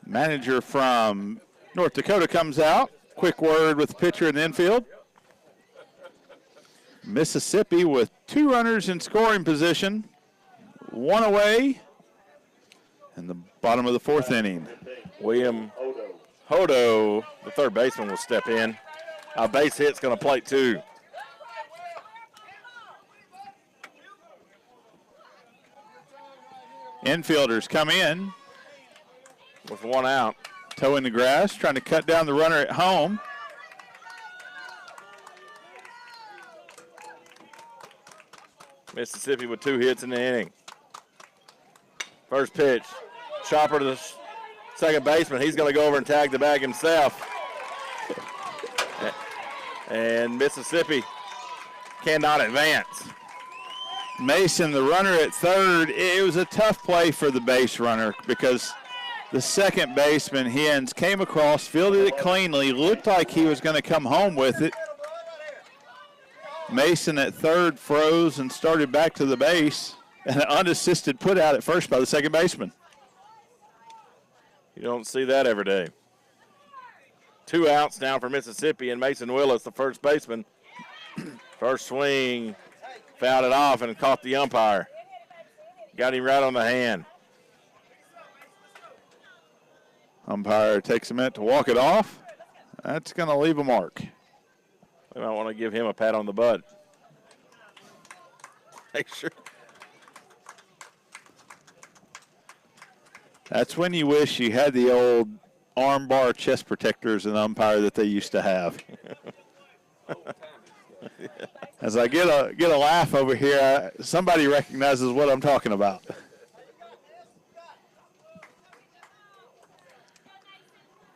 Manager from North Dakota comes out. Quick word with the pitcher in the infield. Mississippi with 2 runners in scoring position. 1 away in the bottom of the 4th inning. William Hodo, the third baseman, will step in. A base hit's going to plate 2. Infielders come in. With 1 out. Toe in the grass, trying to cut down the runner at home. Mississippi with 2 hits in the inning. First pitch. Chopper to the second baseman. He's going to go over and tag the bag himself. And Mississippi cannot advance. Mason, the runner at third, it was a tough play for the base runner because the second baseman, Hens, came across, fielded it cleanly, looked like he was going to come home with it. Mason at third froze and started back to the base, and an unassisted put out at first by the second baseman. You don't see that every day. 2 outs now for Mississippi, and Mason Willis, the first baseman. First swing, fouled it off and caught the umpire. Got him right on the hand. Umpire takes a minute to walk it off. That's going to leave a mark. We might want to give him a pat on the butt. Make sure. That's when you wish you had the old arm bar chest protectors and umpire that they used to have. As I get a laugh over here, somebody recognizes what I'm talking about.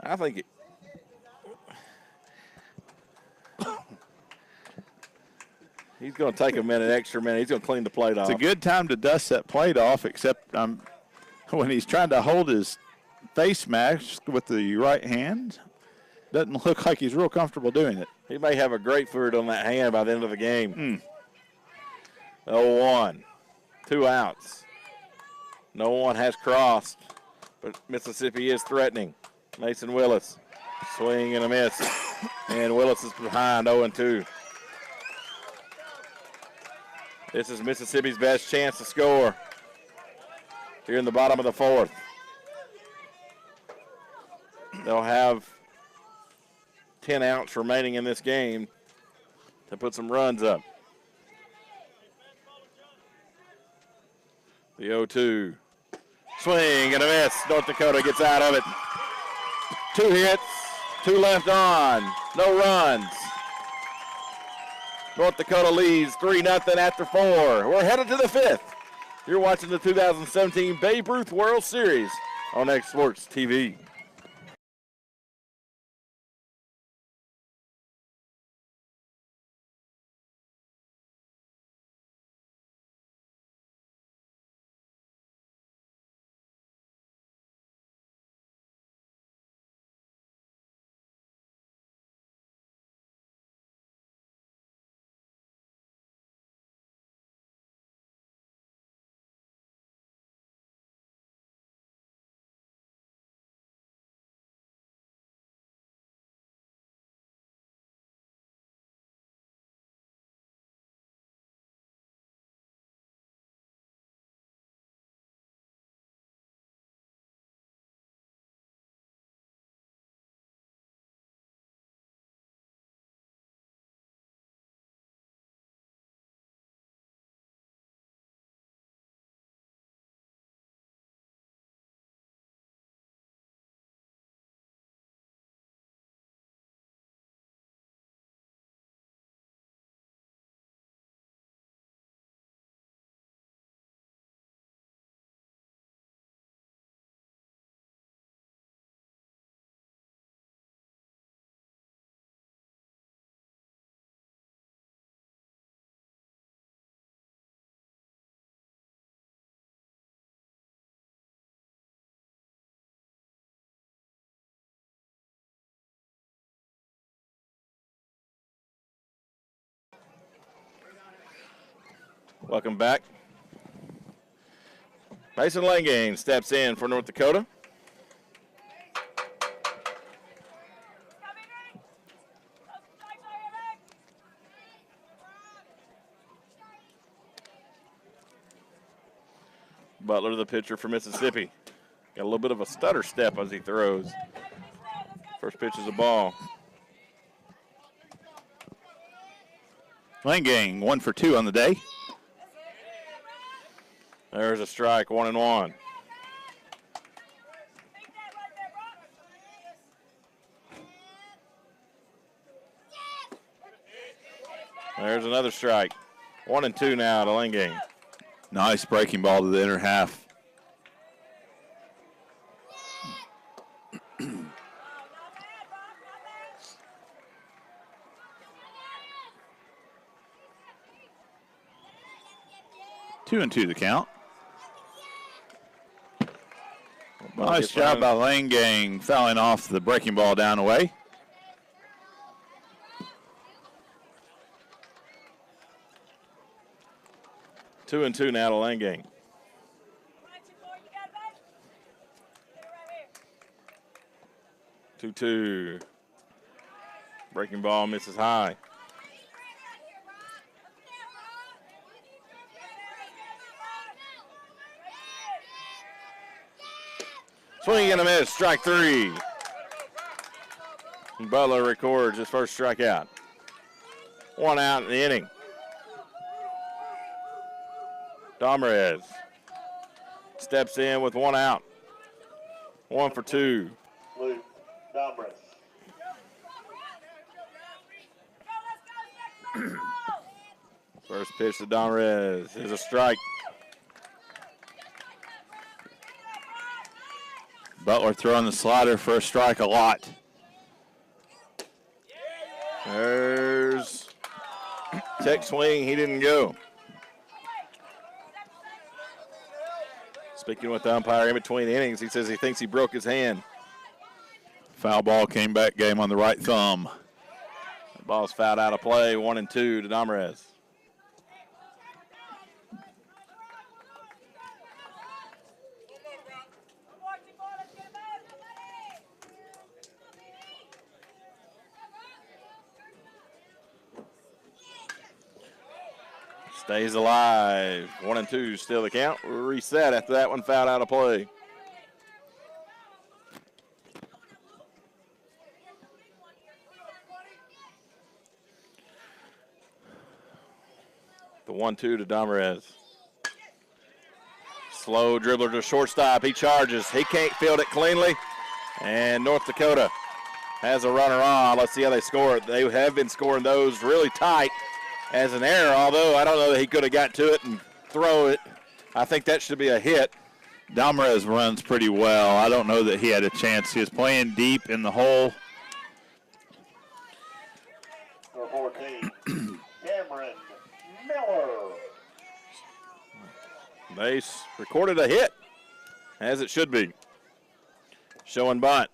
I think he's going to take a minute, extra minute. He's going to clean the plate off. It's a good time to dust that plate off, except when he's trying to hold his face mask with the right hand, doesn't look like he's real comfortable doing it. He may have a grapefruit on that hand by the end of the game. 0-1. 2 outs. No one has crossed, but Mississippi is threatening. Mason Willis, swing and a miss. And Willis is behind 0-2. This is Mississippi's best chance to score here in the bottom of the 4th. They'll have 10 outs remaining in this game to put some runs up. The 0-2. Swing and a miss. North Dakota gets out of it. 2 hits, 2 left on, no runs. North Dakota leads 3-0 after 4. We're headed to the 5th. You're watching the 2017 Babe Ruth World Series on X Sports TV. Welcome back. Mason Langane steps in for North Dakota. Butler, the pitcher for Mississippi. Got a little bit of a stutter step as he throws. First pitch is a ball. Langane, 1 for 2 on the day. There's a strike, 1-1. There's another strike. 1-2 now to Langane. Nice breaking ball to the inner half. Two and two the count. Nice job by Langane fouling off the breaking ball down away. 2-2 now to Langane. 2-2. Breaking ball misses high. Swing and a miss, strike 3. And Butler records his first strikeout. 1 out in the inning. Domrez steps in with 1 out. 1 for 2. Luke Domrez. First pitch to Domrez is a strike. Butler throwing the slider for a strike a lot. There's check swing, he didn't go. Speaking with the umpire in between innings, he says he thinks he broke his hand. Foul ball came back, game on the right thumb. The ball's fouled out of play, 1-2 to Domrez. Stays alive. 1-2 still the count. We'll reset after that one fouled out of play. The 1-2 to Domrez. Slow dribbler to shortstop. He charges. He can't field it cleanly. And North Dakota has a runner on. Let's see how they score it. They have been scoring those really tight as an error, although I don't know that he could have got to it and throw it. I think that should be a hit. Domrez runs pretty well. I don't know that he had a chance. He was playing deep in the hole. Number 14, Cameron Miller. They recorded a hit, as it should be. Showing bunt.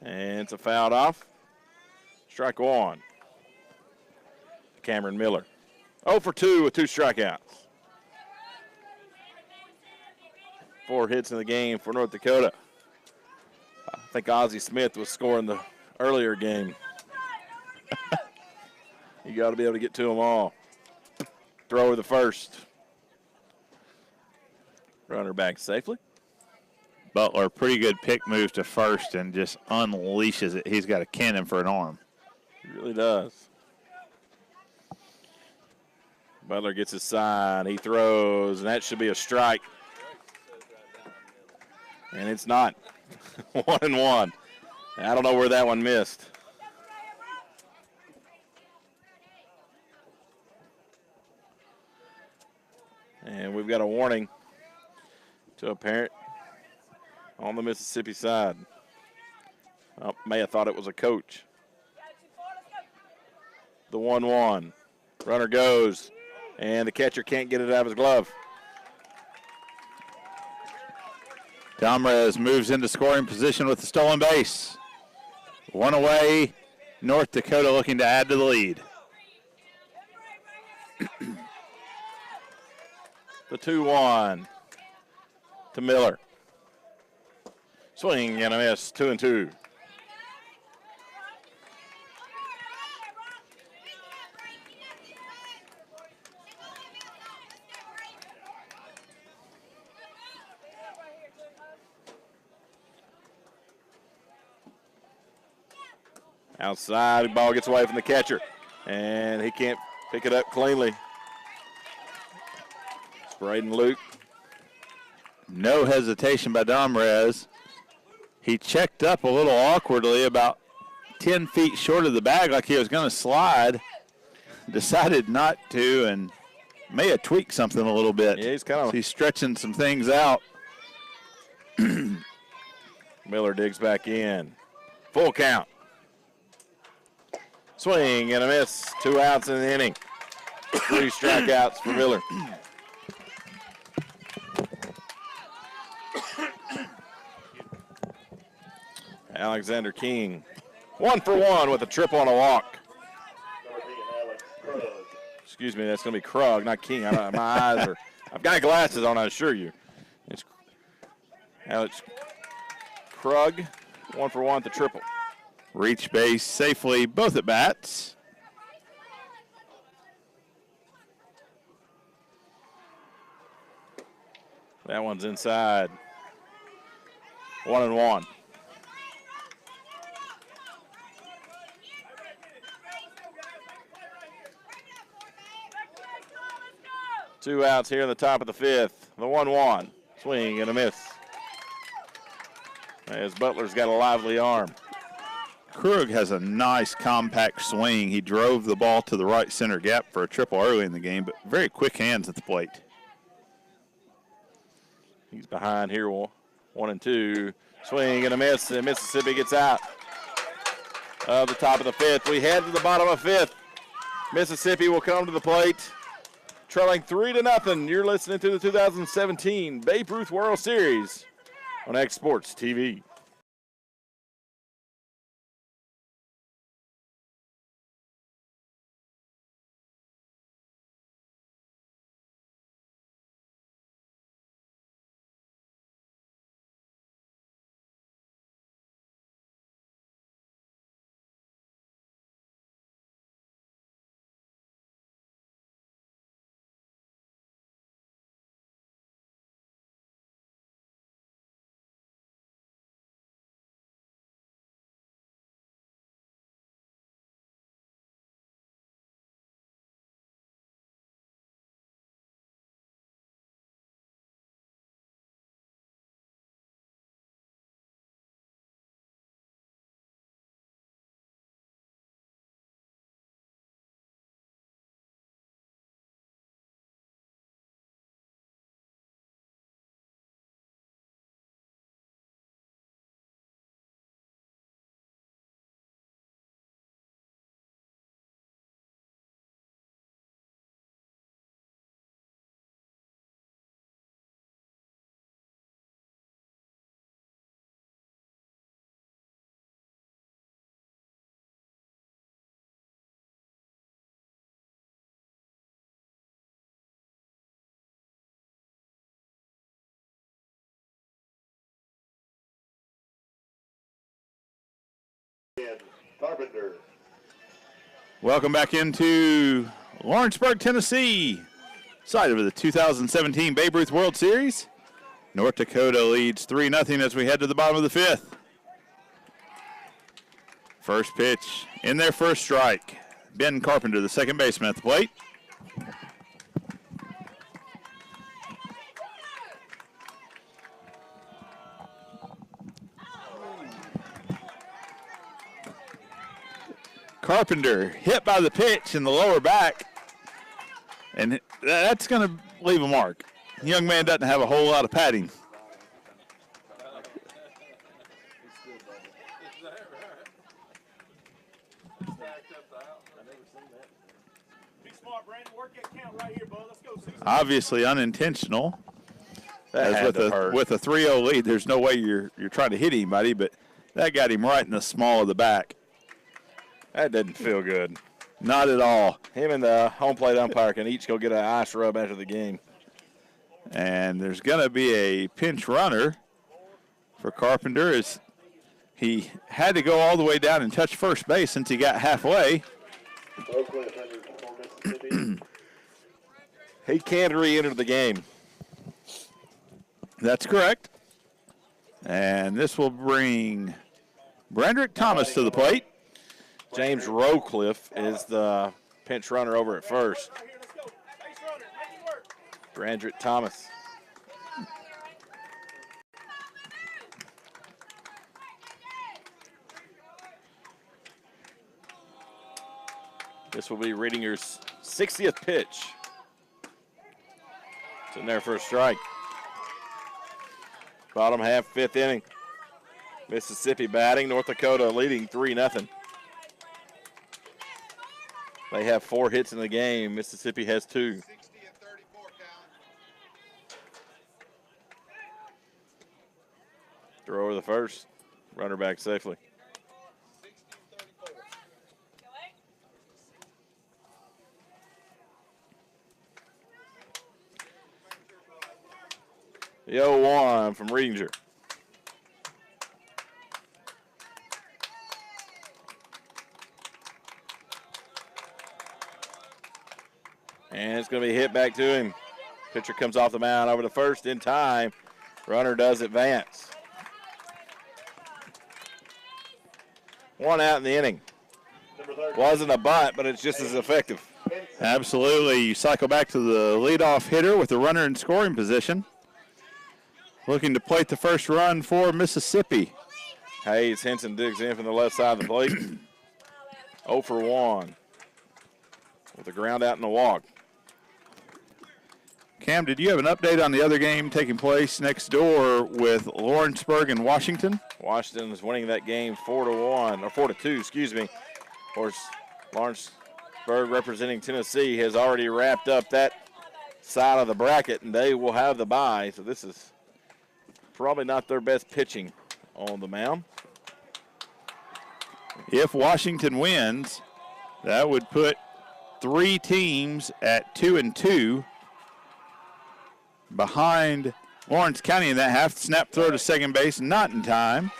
And it's a fouled off. Strike 1. Cameron Miller. 0 for 2 with 2 strikeouts. 4 hits in the game for North Dakota. I think Ozzie Smith was scoring the earlier game. You got to be able to get to them all. Throw the first. Runner back safely. Butler, pretty good pick move to first and just unleashes it. He's got a cannon for an arm. He really does. Butler gets his sign. He throws, and that should be a strike. And it's not. 1-1. I don't know where that one missed. And we've got a warning to a parent on the Mississippi side. Oh, may have thought it was a coach. The 1-1. Runner goes, and the catcher can't get it out of his glove. Domrez moves into scoring position with the stolen base. 1 away. North Dakota looking to add to the lead. The 2-1 to Miller. Swing and a miss, 2-2. Outside, the ball gets away from the catcher, and he can't pick it up cleanly. Braden Luke. No hesitation by Domrez. He checked up a little awkwardly, about 10 feet short of the bag, like he was going to slide. Decided not to, and may have tweaked something a little bit. Yeah, he's kind of. So he's stretching some things out. Miller digs back in. Full count. Swing and a miss. 2 outs in the inning. 3 strikeouts for Miller. Alexander King, 1 for 1 with a triple and a walk. Excuse me, that's going to be Krug, not King. My eyes are, I've got glasses on, I assure you. It's Alex Krug, 1 for 1 with the triple. Reach base safely, both at bats. That one's inside. 1-1. Two outs here in the top of the 5th. The 1-1. Swing and a miss. As Butler's got a lively arm. Krug has a nice compact swing. He drove the ball to the right center gap for a triple early in the game, but very quick hands at the plate. He's behind here, 1-2. Swing and a miss, and Mississippi gets out of the top of the 5th. We head to the bottom of 5th. Mississippi will come to the plate, trailing 3-0. You're listening to the 2017 Babe Ruth World Series on X Sports TV. Carpenter. Welcome back into Lawrenceburg, Tennessee, site of the 2017 Babe Ruth World Series. North Dakota leads 3-0 as we head to the bottom of the 5th. First pitch in their first strike. Ben Carpenter, the second baseman at the plate. Carpenter hit by the pitch in the lower back, and that's going to leave a mark. The young man doesn't have a whole lot of padding. Obviously unintentional. As with a 3-0 lead, there's no way you're trying to hit anybody, but that got him right in the small of the back. That didn't feel good. Not at all. Him and the home plate umpire can each go get an ice rub after the game. And there's going to be a pinch runner for Carpenter as he had to go all the way down and touch first base since he got halfway. He can't re-enter the game. That's correct. And this will bring Brandrick Thomas to the plate. James Rowcliffe is the pinch runner over at first. Brandrick Thomas. This will be Readinger's 60th pitch. It's in there for a strike. Bottom half, fifth inning. Mississippi batting, North Dakota leading 3-0. They have 4 hits in the game. Mississippi has 2. Throw over the first. Runner back safely. The 0-1 from Reedinger. And it's going to be hit back to him. Pitcher comes off the mound over to first in time. Runner does advance. 1 out in the inning. Wasn't a bunt, but it's just as effective. Absolutely. You cycle back to the leadoff hitter with the runner in scoring position. Looking to plate the first run for Mississippi. Hayes Henson digs in from the left side of the plate. 0 for 1 with a ground out and a walk. Cam, did you have an update on the other game taking place next door with Lawrenceburg and Washington? Washington is winning that game 4-1, or 4-2, excuse me. Of course, Lawrenceburg representing Tennessee has already wrapped up that side of the bracket, and they will have the bye. So this is probably not their best pitching on the mound. If Washington wins, that would put 3 teams at 2-2 behind Lawrence County in that half. Snap throw to second base, not in time.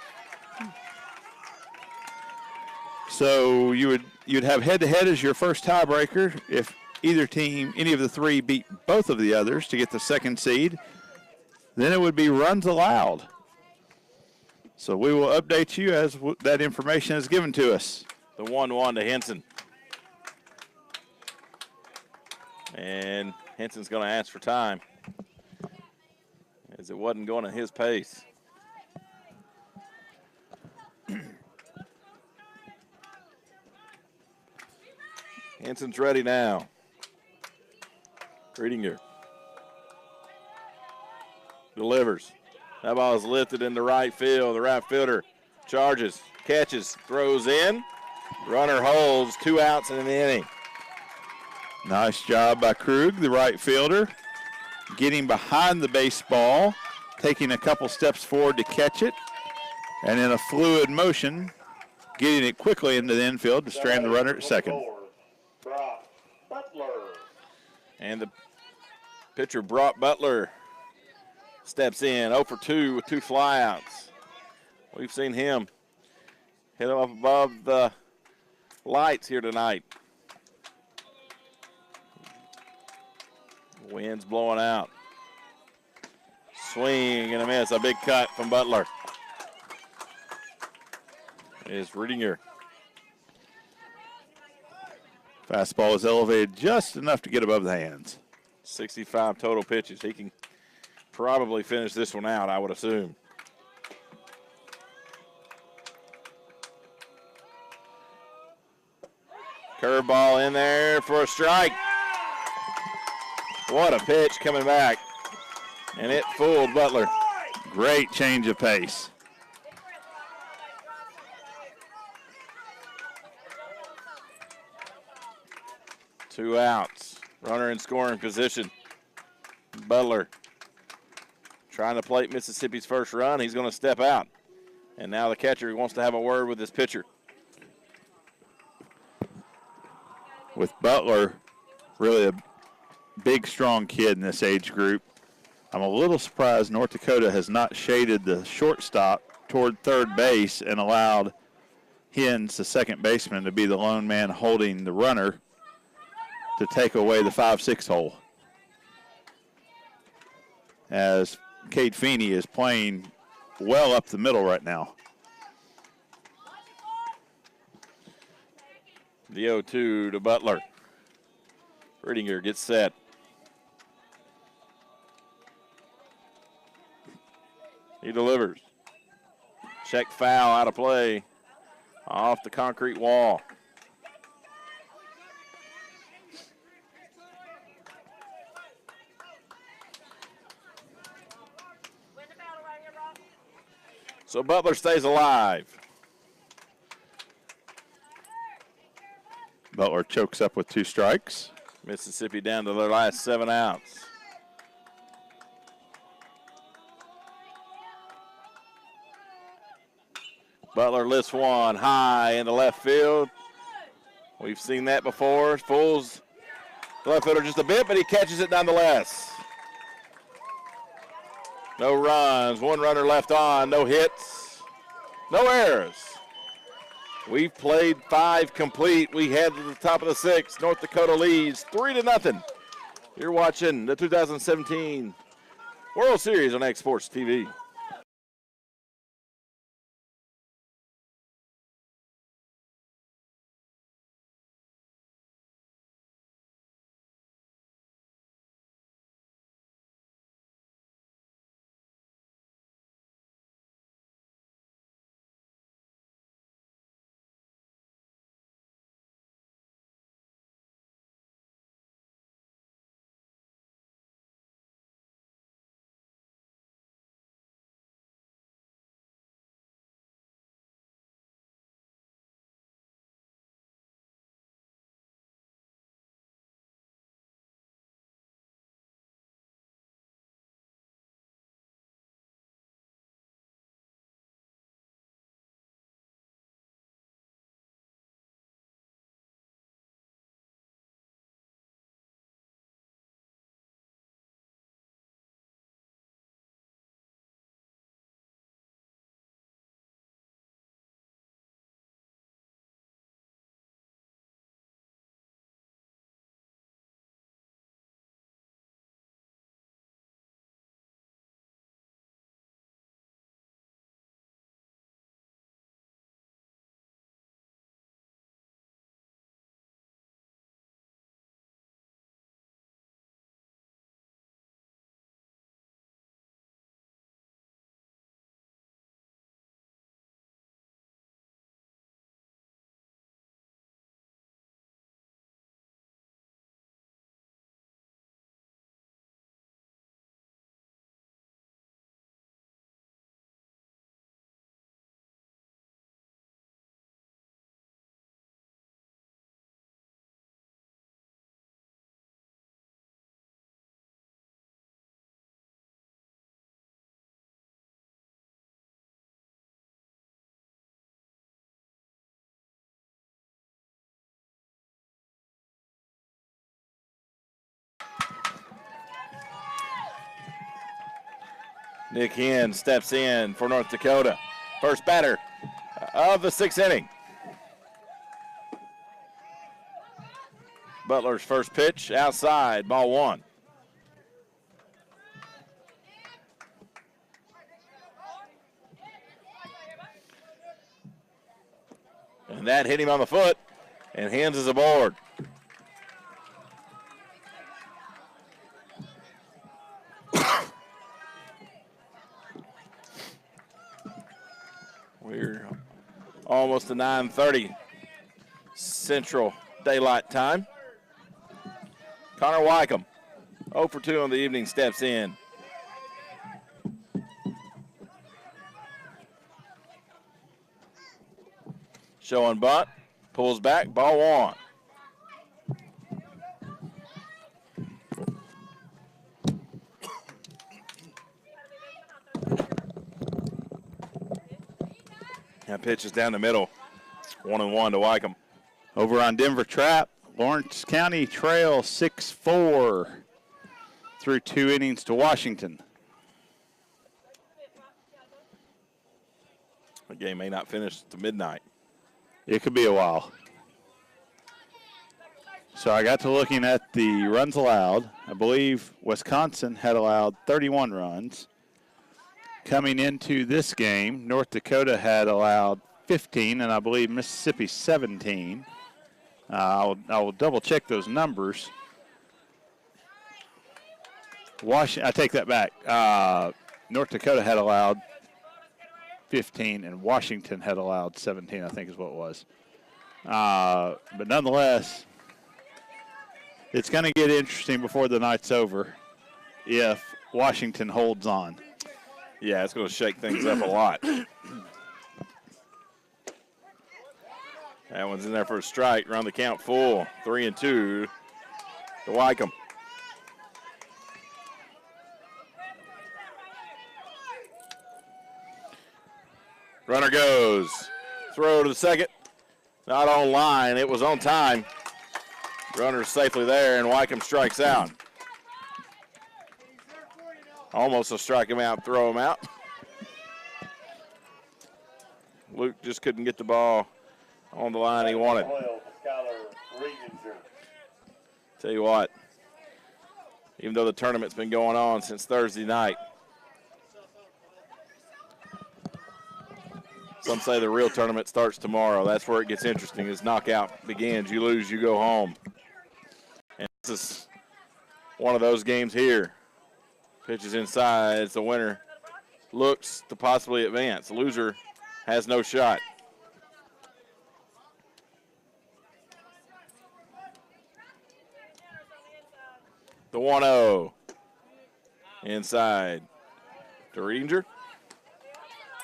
So you'd have head-to-head as your first tiebreaker if either team, any of the 3, beat both of the others to get the second seed. Then it would be runs allowed. So we will update you as that information is given to us. The 1-1 to Henson. And Henson's going to ask for time, as it wasn't going at his pace. Henson's ready now. Reedinger delivers. That ball is lifted into right field. The right fielder charges, catches, throws in. Runner holds, 2 outs in the inning. Nice job by Krug, the right fielder, getting behind the baseball, taking a couple steps forward to catch it, and in a fluid motion, getting it quickly into the infield to strand the runner at second. And the pitcher, Brock Butler, steps in 0 for 2 with 2 flyouts. We've seen him hit him up above the lights here tonight. Wind's blowing out. Swing and a miss. A big cut from Butler. Is Reedinger. Fastball is elevated just enough to get above the hands. 65 total pitches. He can probably finish this one out, I would assume. Curveball in there for a strike. What a pitch coming back. And it fooled Butler. Great change of pace. Two outs. Runner in scoring position. Butler trying to plate Mississippi's first run. He's going to step out. And now the catcher wants to have a word with his pitcher. With Butler, really a big, strong kid in this age group. I'm a little surprised North Dakota has not shaded the shortstop toward third base and allowed Hines, the second baseman, to be the lone man holding the runner to take away the 5-6 hole. As Cade Feeney is playing well up the middle right now. The 0-2 to Butler. Riedinger gets set. He delivers. Check foul, out of play. Off the concrete wall. So Butler stays alive. Butler chokes up with 2 strikes. Mississippi down to their last 7 outs. Butler lifts one high in the left field. We've seen that before. Fools the left fielder just a bit, but he catches it nonetheless. No runs, 1 runner left on, no hits, no errors. We've played 5 complete. We head to the top of the 6th. North Dakota leads 3-0. You're watching the 2017 World Series on X Sports TV. Nick Hinn steps in for North Dakota. First batter of the 6th inning. Butler's first pitch outside, ball 1. And that hit him on the foot, and Hins is aboard. We're almost to 9:30 Central Daylight Time. Connor Wycombe, 0 for 2 on the evening, steps in. Showing bunt, pulls back, ball 1. That pitch is down the middle. 1-1 to Wycombe. Over on Denver Trap, Lawrence County trail 6-4. through 2 innings to Washington. The game may not finish to midnight. It could be a while. So I got to looking at the runs allowed. I believe Wisconsin had allowed 31 runs. Coming into this game, North Dakota had allowed 15, and I believe Mississippi 17. I will double check those numbers. I take that back. North Dakota had allowed 15, and Washington had allowed 17, I think is what it was. But nonetheless, it's going to get interesting before the night's over if Washington holds on. Yeah, it's going to shake things up a lot. That one's in there for a strike. Run the count full. 3-2 to Wycombe. Runner goes. Throw to the second. Not on line. It was on time. Runner's safely there, and Wycombe strikes out. Almost a strike him out, throw him out. Luke just couldn't get the ball on the line he wanted. Tell you what, even though the tournament's been going on since Thursday night, some say the real tournament starts tomorrow. That's where it gets interesting as knockout begins. You lose, you go home. And this is one of those games here. Pitches inside. It's the winner. Looks to possibly advance. The loser has no shot. The 1-0. Inside to Riedinger.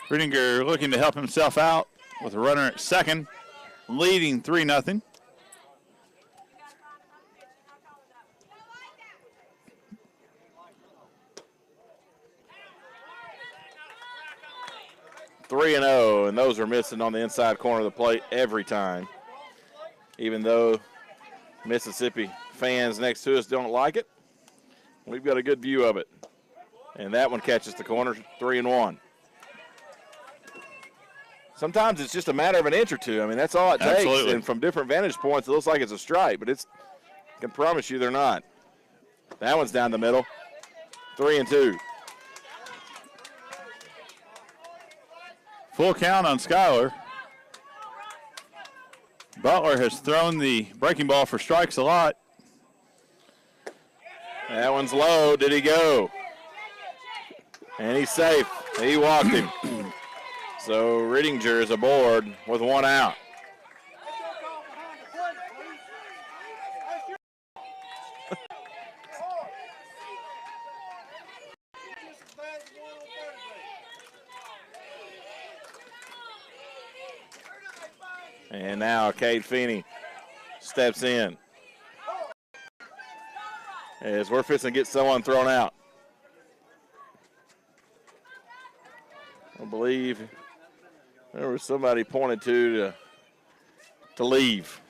Riedinger looking to help himself out with a runner at second, leading 3-0. Three and 0, and those are missing on the inside corner of the plate every time. Even though Mississippi fans next to us don't like it, we've got a good view of it. And that one catches the corner, 3-1. Sometimes it's just a matter of an inch or two. I mean, that's all it takes. Absolutely. And from different vantage points, it looks like it's a strike, but I can promise you they're not. That one's down the middle, 3-2. Full count on Schuyler. Butler has thrown the breaking ball for strikes a lot. That one's low. Did he go? And he's safe. He walked him. So Riedinger is aboard with 1 out. And now Cade Feeney steps in. As we're fixing to get someone thrown out. I believe there was somebody pointed to leave.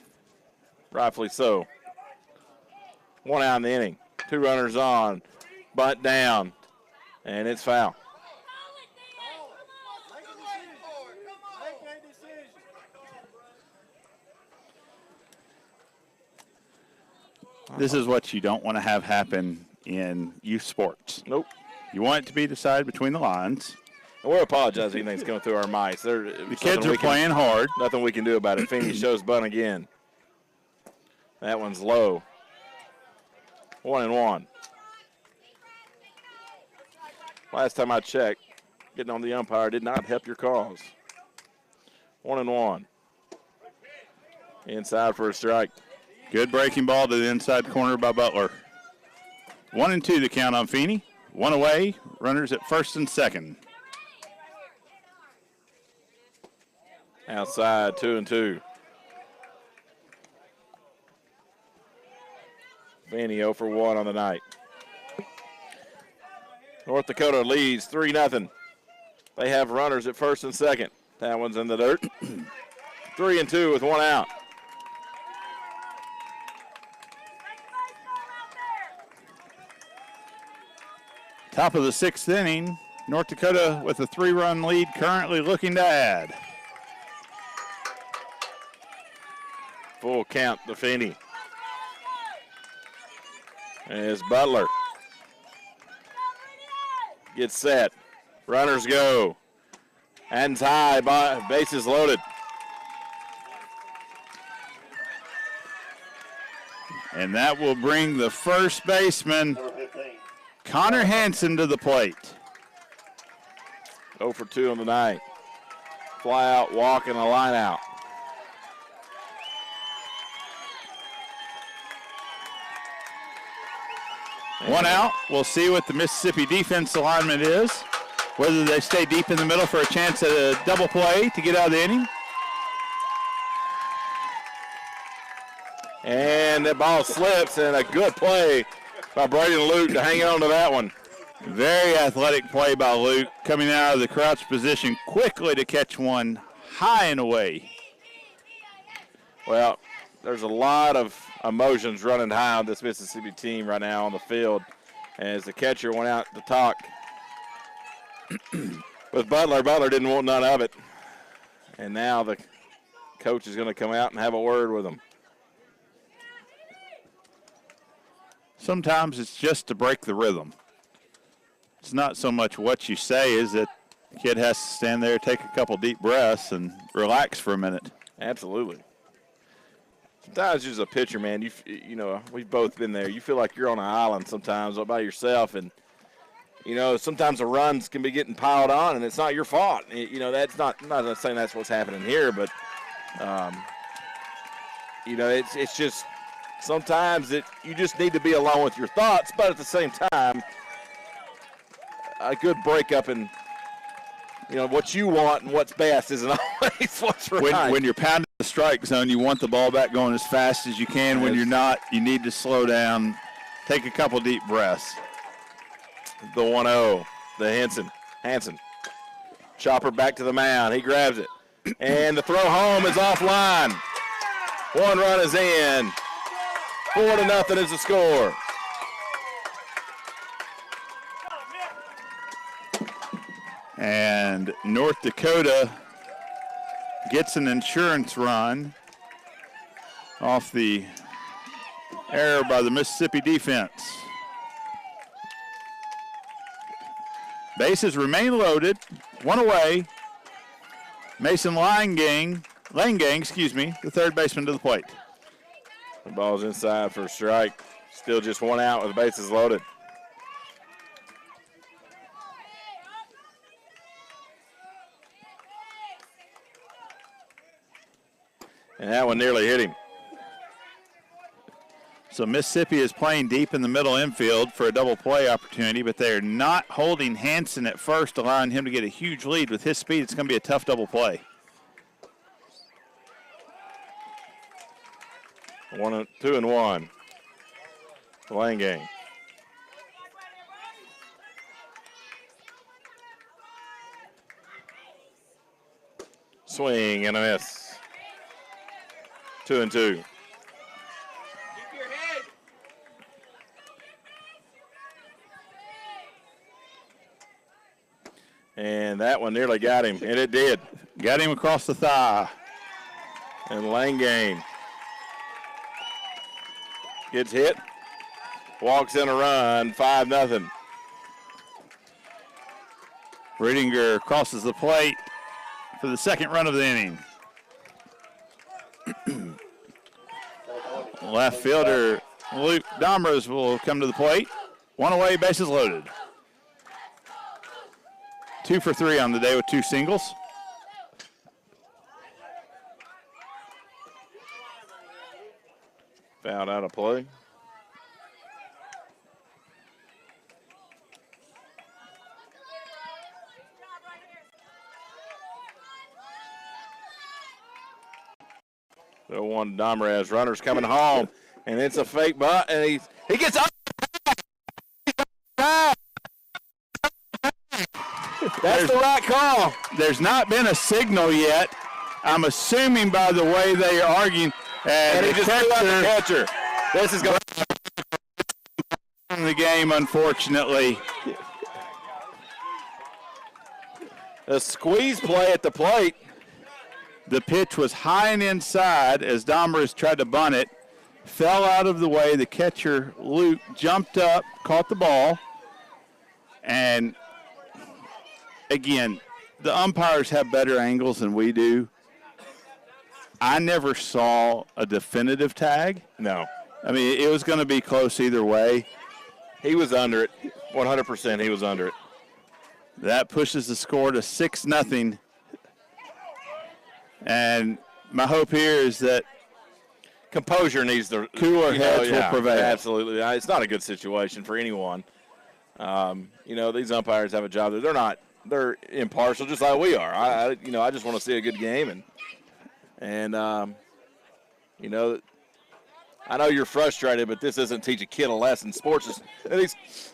Rightfully so. 1 out in the inning. 2 runners on. Bunt down. And it's foul. This is what you don't want to have happen in youth sports. Nope. You want it to be decided between the lines. And we're apologizing anything's going through our mics. The kids are playing hard. Nothing we can do about it. Feeney shows bunt again. That one's low. 1-1. Last time I checked, getting on the umpire did not help your cause. 1-1. Inside for a strike. Good breaking ball to the inside corner by Butler. 1-2 the count on Feeney. 1 away. Runners at first and second. Outside, 2-2. Feeney 0 for 1 on the night. North Dakota leads 3-0. They have runners at first and second. That one's in the dirt. 3-2 with 1 out. Top of the 6th inning. North Dakota with a 3-run lead, currently looking to add. Full count to Feeney. As Butler gets set. Runners go. Hands high, bases loaded. And that will bring the first baseman, Connor Hansen, to the plate. 0 for 2 on the night. Fly out, walk, and a line out. One out. We'll see what the Mississippi defense alignment is. Whether they stay deep in the middle for a chance at a double play to get out of the inning. And the ball slips, and a good play by Braden Luke to hang on to that one. Very athletic play by Luke, coming out of the crouch position quickly to catch one high and away. Well, there's a lot of emotions running high on this Mississippi team right now on the field as the catcher went out to talk with Butler. Butler didn't want none of it. And now the coach is going to come out and have a word with him. Sometimes it's just to break the rhythm. It's not so much what you say as that the kid has to stand there, take a couple deep breaths, and relax for a minute. Absolutely. Sometimes as a pitcher, man, you know, we've both been there. You feel like you're on an island sometimes all by yourself, and you know, sometimes the runs can be getting piled on, and it's not your fault. You know, that's not. I'm not saying that's what's happening here, but you know, it's just sometimes you just need to be alone with your thoughts, but at the same time, a good breakup in, you know, what you want and what's best isn't always what's right. When you're pounding the strike zone, you want the ball back going as fast as you can. When you're not, you need to slow down, take a couple deep breaths. The 1-0, the Hansen. Chopper back to the mound. He grabs it. And the throw home is offline. 1 run is in. 4-0 is the score. And North Dakota gets an insurance run off the error by the Mississippi defense. Bases remain loaded. 1 away. Mason Langang, the third baseman, to the plate. The ball's inside for a strike. Still just 1 out with the bases loaded. And that one nearly hit him. So Mississippi is playing deep in the middle infield for a double play opportunity, but they are not holding Hansen at first, allowing him to get a huge lead. With his speed, it's going to be a tough double play. 2-1. Langang. Swing and a miss. 2-2. And that one nearly got him, and it did. Got him across the thigh. And Langang gets hit, walks in a run, 5-0. Riedinger crosses the plate for the second run of the inning. Left fielder Luke Domers will come to the plate. 1 away, bases loaded. 2 for 3 on the day with 2 singles. Fouled out of play. The 1 Dahmer has runners coming home, and it's a fake butt, and he gets up. That's the right call. There's not been a signal yet. I'm assuming by the way they are arguing. And he just threw out the catcher. This is going to the game, unfortunately. A squeeze play at the plate. The pitch was high and inside as Domers tried to bunt it. Fell out of the way. The catcher, Luke, jumped up, caught the ball. And, again, the umpires have better angles than we do. I never saw a definitive tag. No. I mean, it was going to be close either way. He was under it. 100% he was under it. That pushes the score to 6-0. And my hope here is that composure needs to cooler heads will prevail. Absolutely. It's not a good situation for anyone. These umpires have a job. They're impartial just like we are. I just want to see a good game. And I know you're frustrated, but this doesn't teach a kid a lesson. Sports is,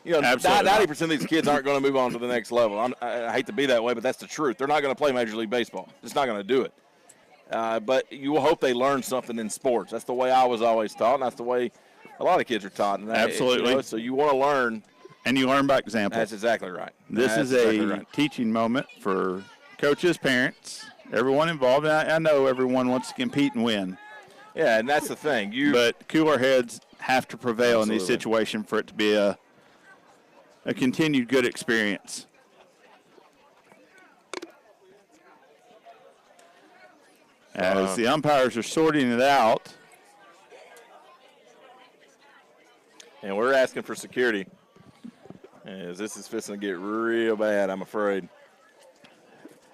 90% of these kids aren't going to move on to the next level. I hate to be that way, but that's the truth. They're not going to play Major League Baseball. Just not going to do it. But you will hope they learn something in sports. That's the way I was always taught, and that's the way a lot of kids are taught. And absolutely. So you want to learn. And you learn by example. That's exactly right. This is a teaching moment for coaches, parents, everyone involved. And I know everyone wants to compete and win. Yeah, and that's the thing. But cooler heads have to prevail in these situations for it to be a continued good experience. As the umpires are sorting it out. And we're asking for security. As this is fixing to get real bad, I'm afraid.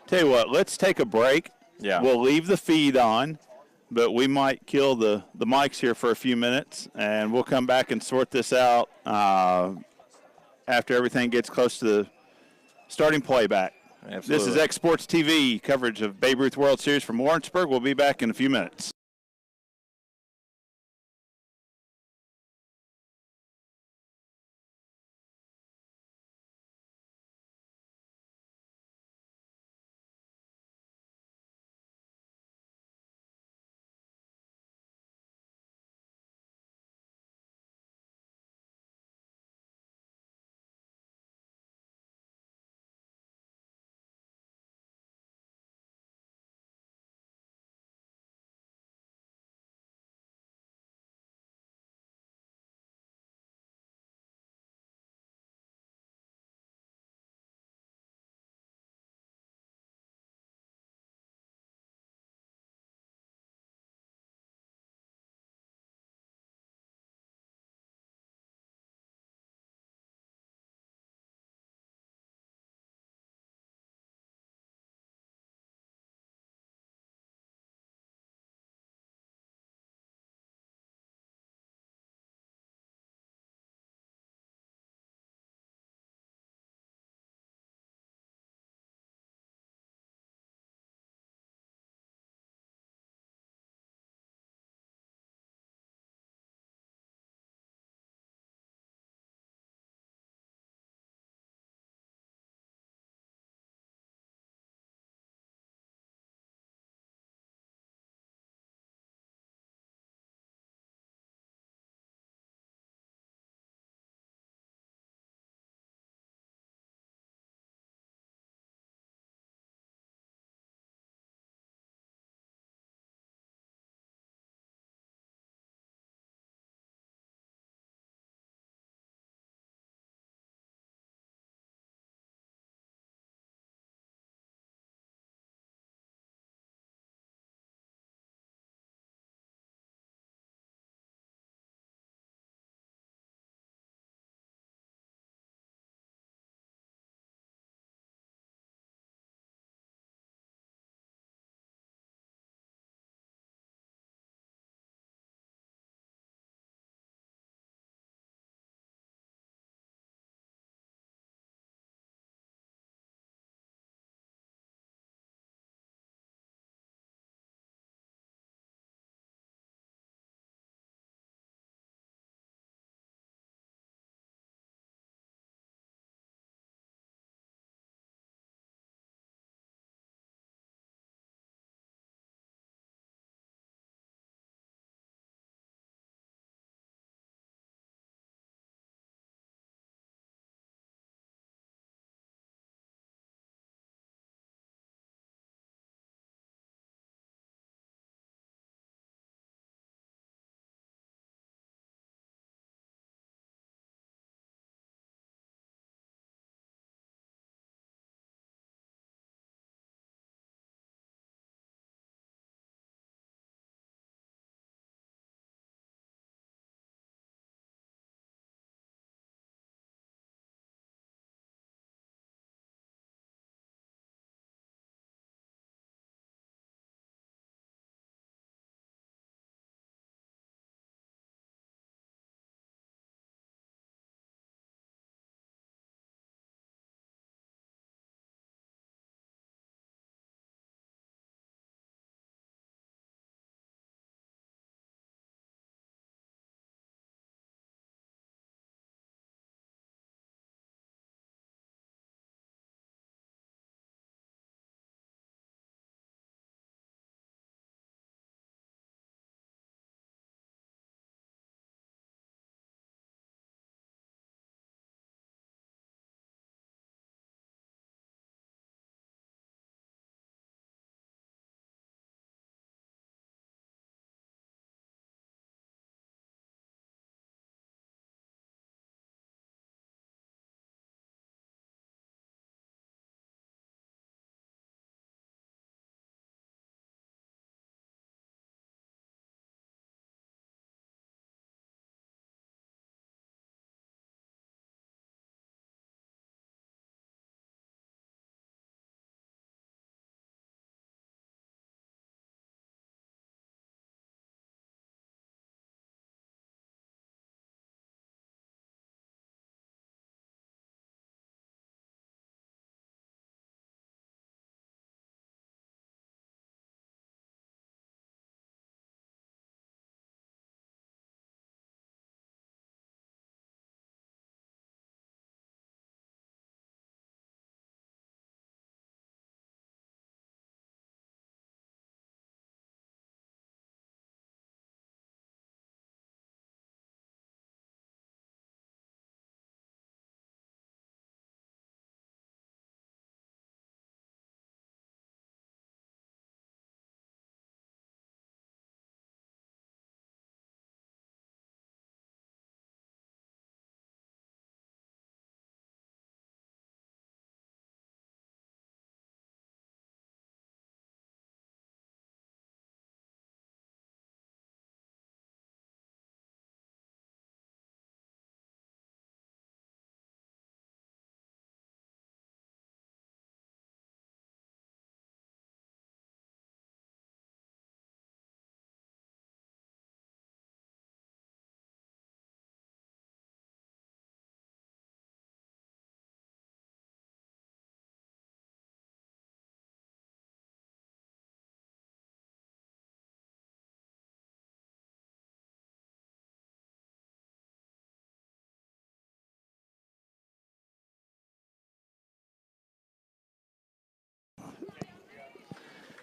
Tell you what, let's take a break. Yeah. We'll leave the feed on, but we might kill the mics here for a few minutes, and we'll come back and sort this out after everything gets close to the starting playback. Absolutely. This is X Sports TV coverage of Babe Ruth World Series from Lawrenceburg. We'll be back in a few minutes.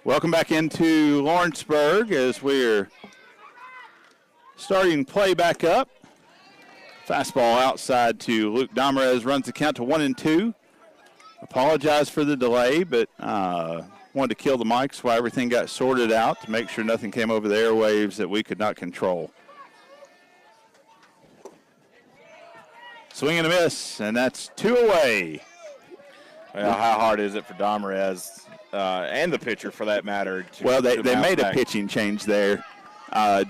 Welcome back into Lawrenceburg as we're starting play back up. Fastball outside to Luke Damarez, runs the count to 1-2. Apologize for the delay, but wanted to kill the mics while everything got sorted out to make sure nothing came over the airwaves that we could not control. Swing and a miss, and that's 2 away. Well, how hard is it for Damarez and the pitcher, for that matter? Well, they made a pitching change there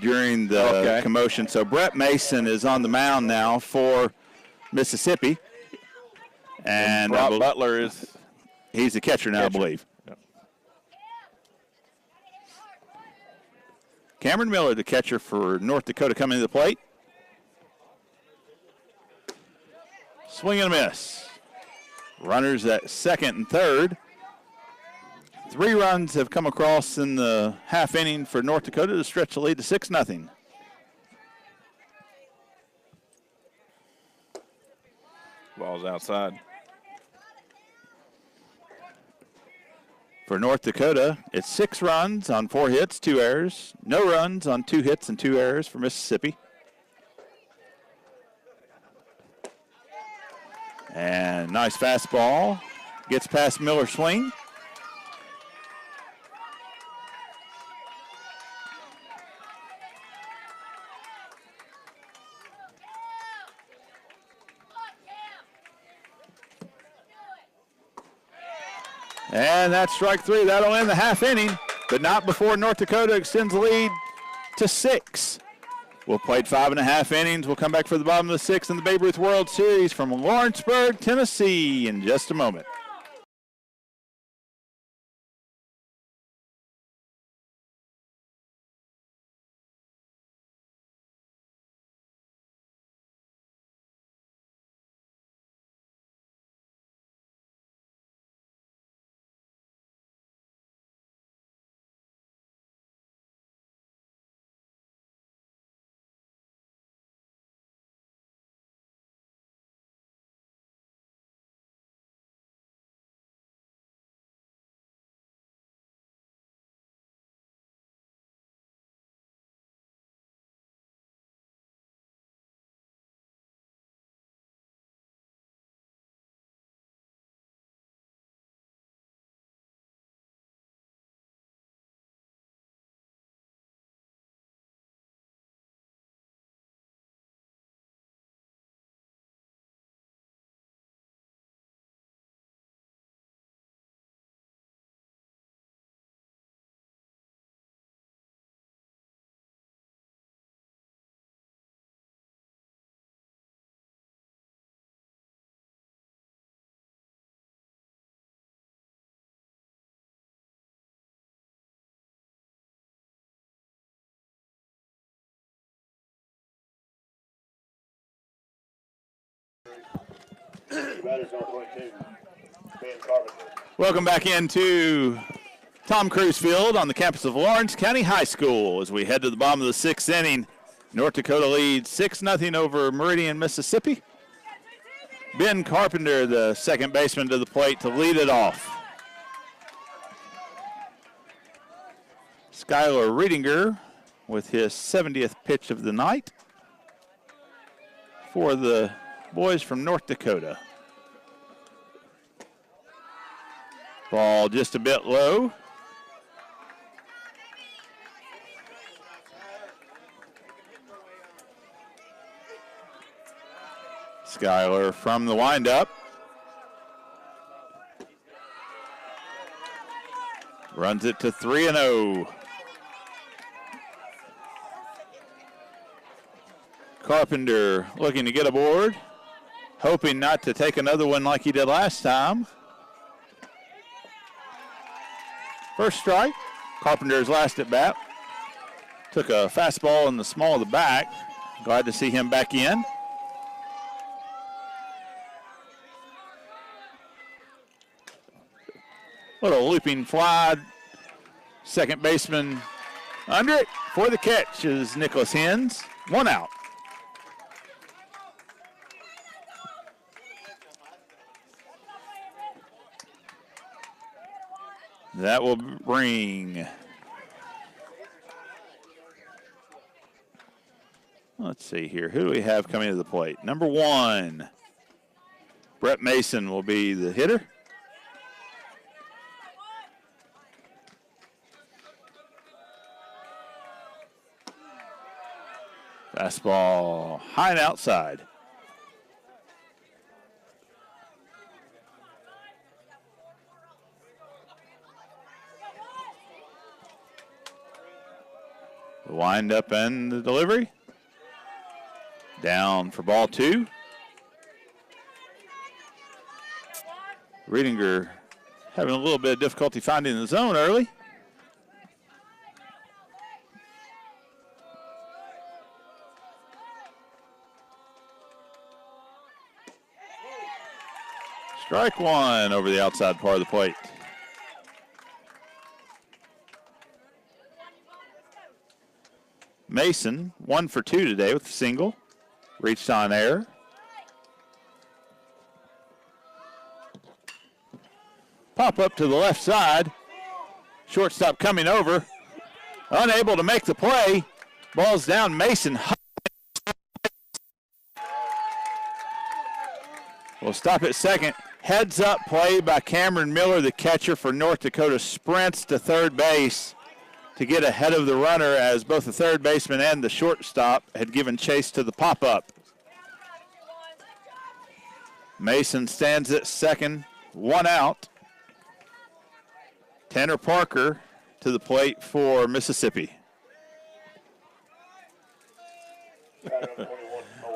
during the commotion. So Brett Mason is on the mound now for Mississippi. And Brock Butler he's the catcher now, I believe. Yep. Cameron Miller, the catcher for North Dakota, coming to the plate. Swing and a miss. Runners at second and third. 3 runs have come across in the half inning for North Dakota to stretch the lead to 6-0. Ball's outside. For North Dakota, it's 6 runs on 4 hits, 2 errors. No runs on 2 hits and 2 errors for Mississippi. And nice fastball. Gets past Miller's swing. And that's strike 3. That'll end the half inning, but not before North Dakota extends the lead to 6. We'll play 5.5 innings. We'll come back for the bottom of the 6th in the Babe Ruth World Series from Lawrenceburg, Tennessee in just a moment. Welcome back into Tom Cruise Field on the campus of Lawrence County High School as we head to the bottom of the 6th inning. North Dakota leads 6-0 over Meridian, Mississippi. Ben Carpenter, the second baseman, to the plate to lead it off. Skylar Riedinger with his 70th pitch of the night for the boys from North Dakota. Ball just a bit low. Skylar from the windup. Runs it to 3-0. Carpenter looking to get aboard, hoping not to take another one like he did last time. First strike, Carpenter's last at bat. Took a fastball in the small of the back. Glad to see him back in. Little looping fly. Second baseman under it for the catch is Nicholas Hens. 1 out. That will bring, let's see here, who do we have coming to the plate? Number 1, Brett Mason will be the hitter. Fastball high and outside. The windup and the delivery. Down for ball 2. Riedinger having a little bit of difficulty finding the zone early. Strike 1 over the outside part of the plate. Mason, 1 for 2 today with a single. Reached on air. Pop up to the left side. Shortstop coming over. Unable to make the play. Ball's down. Mason. We'll stop at second. Heads up play by Cameron Miller, the catcher for North Dakota, sprints to third base to get ahead of the runner as both the third baseman and the shortstop had given chase to the pop-up. Mason stands at second, 1 out. Tanner Parker to the plate for Mississippi.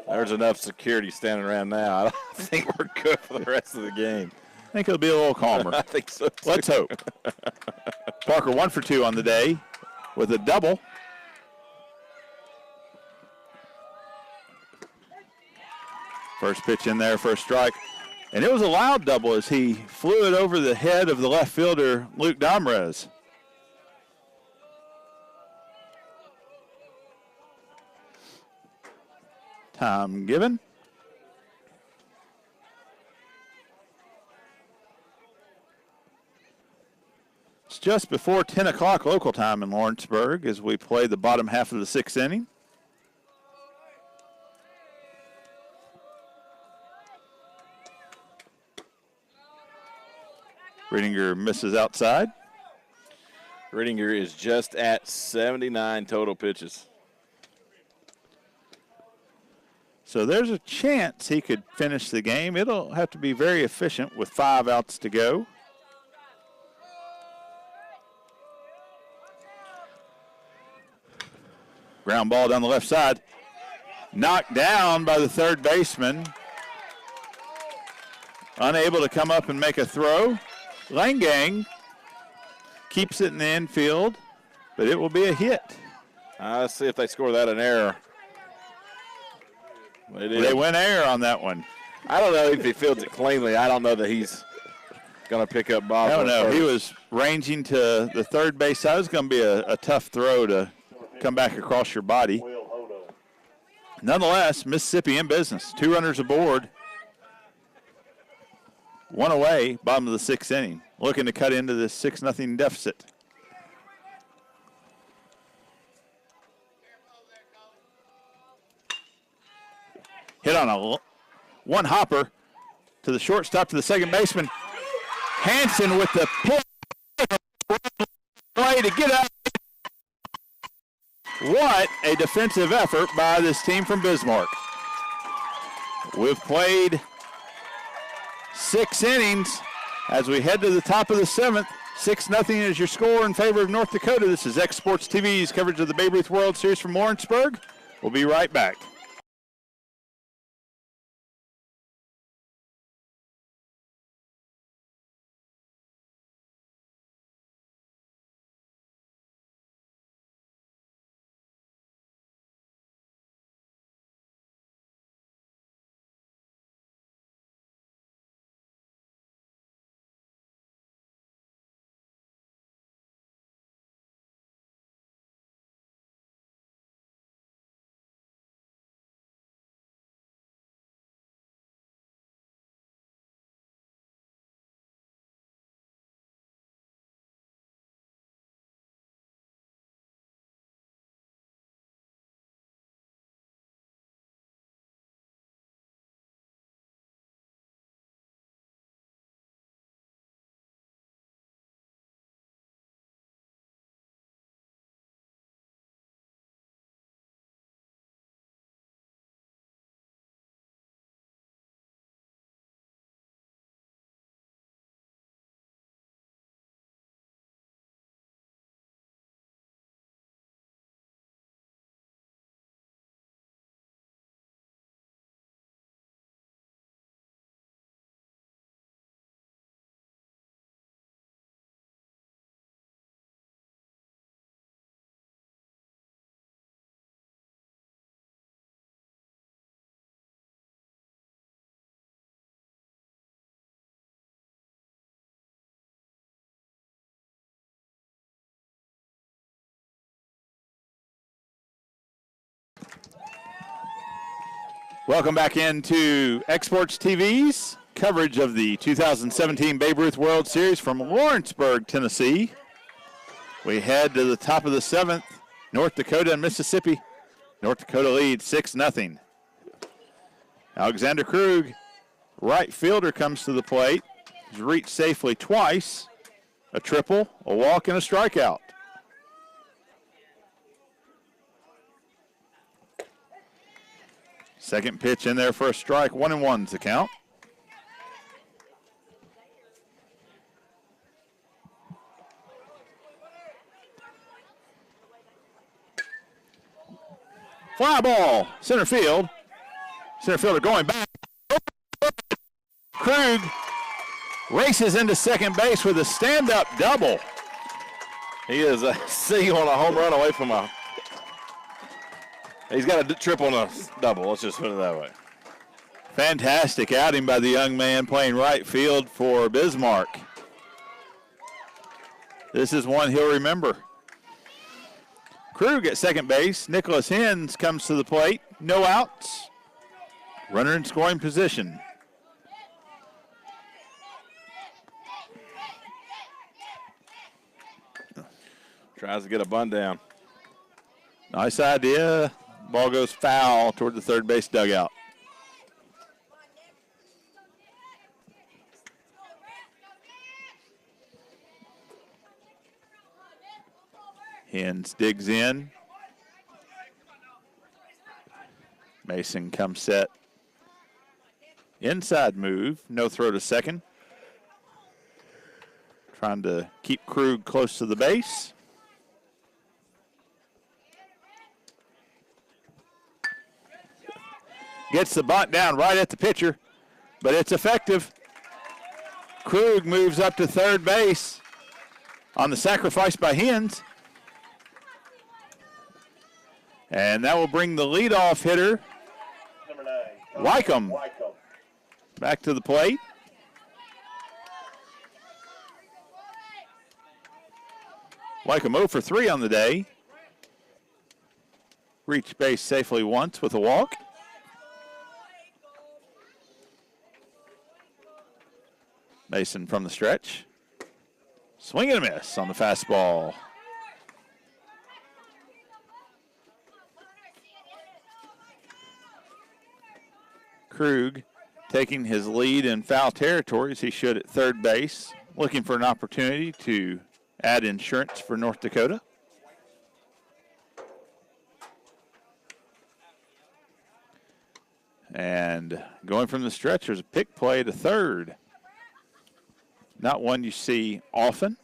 There's enough security standing around now. I don't think we're good for the rest of the game. I think it'll be a little calmer. I think so, too. Let's hope. Parker 1 for 2 on the day with a double. First pitch in there for a strike. And it was a loud double as he flew it over the head of the left fielder, Luke Domrez. Time given. It's just before 10 o'clock local time in Lawrenceburg as we play the bottom half of the 6th inning. Riedinger misses outside. Riedinger is just at 79 total pitches. So there's a chance he could finish the game. It'll have to be very efficient with 5 outs to go. Ground ball down the left side. Knocked down by the third baseman. Unable to come up and make a throw. Langang keeps it in the infield, but it will be a hit. Let's see if they score that an error. They went error on that one. I don't know if he fields it cleanly. I don't know that he's going to pick up Bob. I don't know. He was ranging to the third base side. It was going to be a tough throw to come back across your body. Nonetheless, Mississippi in business. 2 runners aboard. 1 away, bottom of the 6th inning. Looking to cut into this 6-0 deficit. Hit on a one hopper to the shortstop to the second baseman. Hanson with the play to get out. What a defensive effort by this team from Bismarck. We've played 6 innings as we head to the top of the 7th. 6-0 is your score in favor of North Dakota. This is X Sports TV's coverage of the Babe Ruth World Series from Lawrenceburg. We'll be right back. Welcome back into Exports TV's coverage of the 2017 Babe Ruth World Series from Lawrenceburg, Tennessee. We head to the top of the 7th, North Dakota and Mississippi. North Dakota leads 6-0. Alexander Krug, right fielder, comes to the plate. He's reached safely twice, a triple, a walk, and a strikeout. Second pitch in there for a strike. 1-1's the count. Fly ball, center field. Center fielder going back. Krug races into second base with a stand-up double. He is a single and a home run away from a. He's got a triple and a double. Let's just put it that way. Fantastic outing by the young man playing right field for Bismarck. This is one he'll remember. Krug at second base. Nicholas Hens comes to the plate. No outs. Runner in scoring position. Tries to get a bunt down. Nice idea. Ball goes foul toward the third base dugout. Hens digs in. Mason comes set. Inside move. No throw to second. Trying to keep Krug close to the base. Gets the bunt down right at the pitcher, but it's effective. Krug moves up to third base on the sacrifice by Hens. And that will bring the leadoff hitter, Number 9. Wycombe, back to the plate. Wycombe 0 for 3 on the day. Reached base safely once with a walk. Mason from the stretch. Swing and a miss on the fastball. Krug taking his lead in foul territory as he should at third base, looking for an opportunity to add insurance for North Dakota. And going from the stretch, there's a pick play to third. Not one you see often.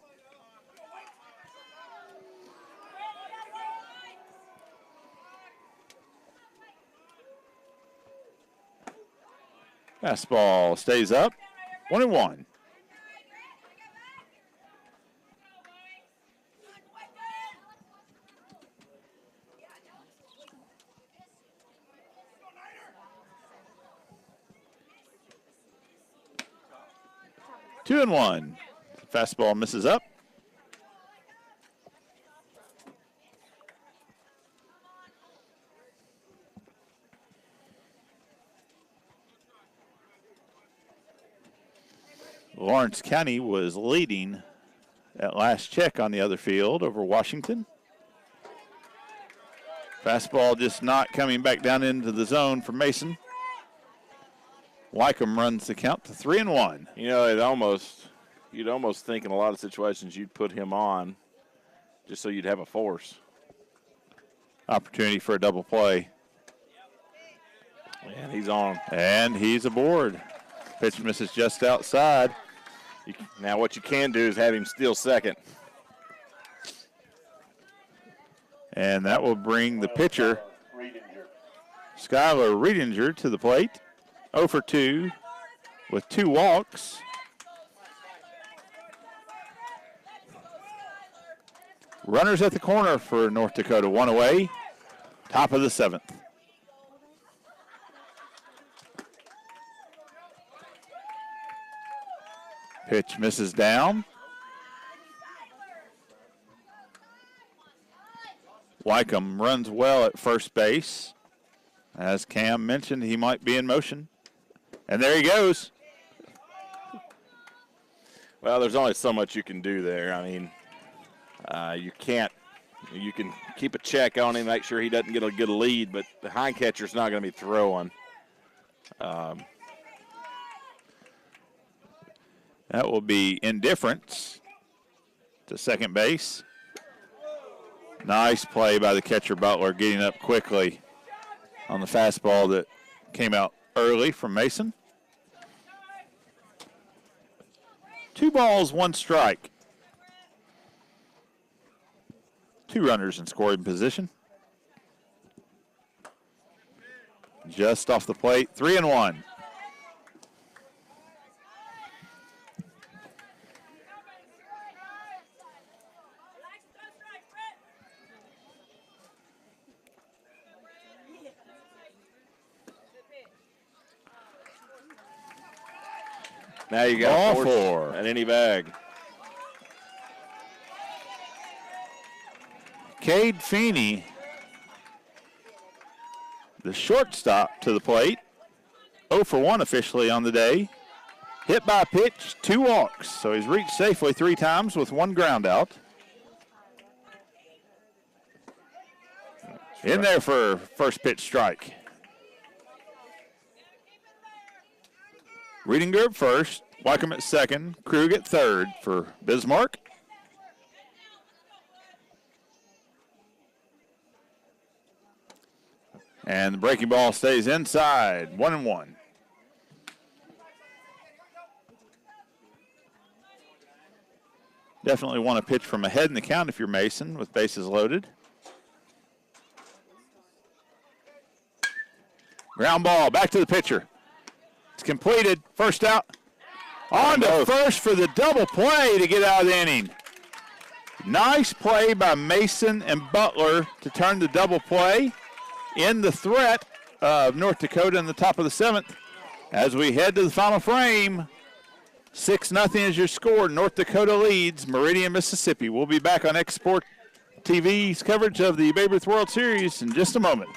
Fastball stays up. 1-1. Two and one. Fastball misses up. Lawrence County was leading at last check on the other field over Washington. Fastball just not coming back down into the zone for Mason. Wycombe runs the count to 3-1. You know, you'd almost think in a lot of situations you'd put him on just so you'd have a force. Opportunity for a double play. And he's on. And he's aboard. Pitch misses just outside. Now what you can do is have him steal second. And that will bring the pitcher, Skylar Riedinger, to the plate. 0 for 2 with 2 walks. Runners at the corner for North Dakota. 1 away. Top of the 7th. Pitch misses down. Wycombe runs well at first base. As Cam mentioned, he might be in motion. And there he goes. Well, there's only so much you can do there. I mean, you can keep a check on him, make sure he doesn't get a good lead, but the hind catcher's not going to be throwing. That will be indifference to second base. Nice play by the catcher Butler, getting up quickly on the fastball that came out early from Mason. 2 balls, 1 strike. 2 runners in scoring position. Just off the plate, 3-1. Now you got Ball 4 at any bag. Cade Feeney, the shortstop, to the plate. 0 for 1 officially on the day. Hit by pitch, 2 walks. So he's reached safely 3 times with 1 ground out. In there for first pitch strike. Reedinger at first, Wycombe at second, Krug at third for Bismarck. And the breaking ball stays inside, 1-1. Definitely want to pitch from ahead in the count if you're Mason with bases loaded. Ground ball, back to the pitcher. It's completed, first out. On to first for the double play to get out of the inning. Nice play by Mason and Butler to turn the double play in the threat of North Dakota in the top of the 7th. As we head to the final frame, 6-0 is your score. North Dakota leads Meridian, Mississippi. We'll be back on Export TV's coverage of the Babe Ruth World Series in just a moment.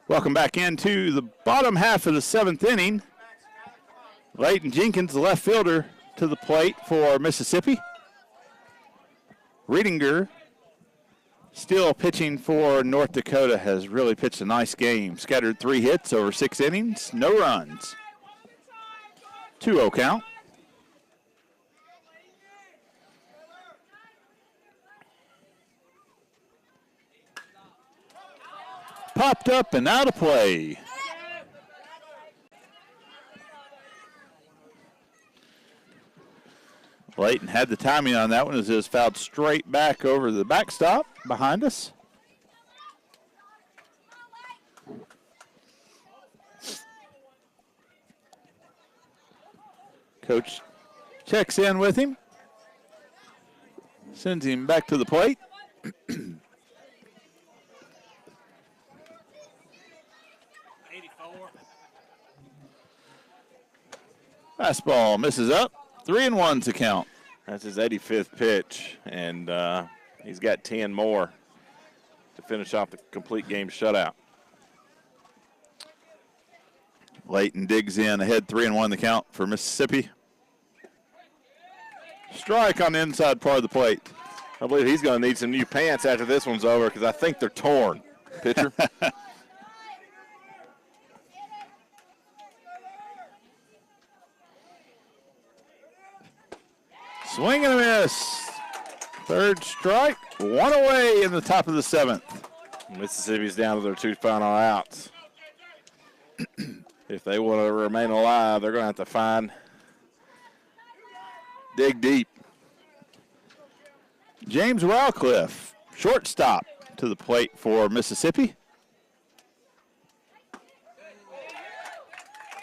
Welcome back into the bottom half of the 7th inning. Leighton Jenkins, the left fielder, to the plate for Mississippi. Reedinger, still pitching for North Dakota, has really pitched a nice game. Scattered 3 hits over 6 innings, no runs. 2-0 count. Popped up and out of play. Leighton had the timing on that one as it was fouled straight back over the backstop behind us. Coach checks in with him, sends him back to the plate. Fastball misses up. 3-1 to count. That's his 85th pitch, and he's got 10 more to finish off the complete game shutout. Layton digs in ahead, 3-1 the count for Mississippi. Strike on the inside part of the plate. I believe he's going to need some new pants after this one's over because I think they're torn. Pitcher. Swing and a miss. Third strike, one away in the top of the 7th. Mississippi's down to their 2 final outs. If they want to remain alive, they're going to have to dig deep. James Rowcliffe, shortstop to the plate for Mississippi.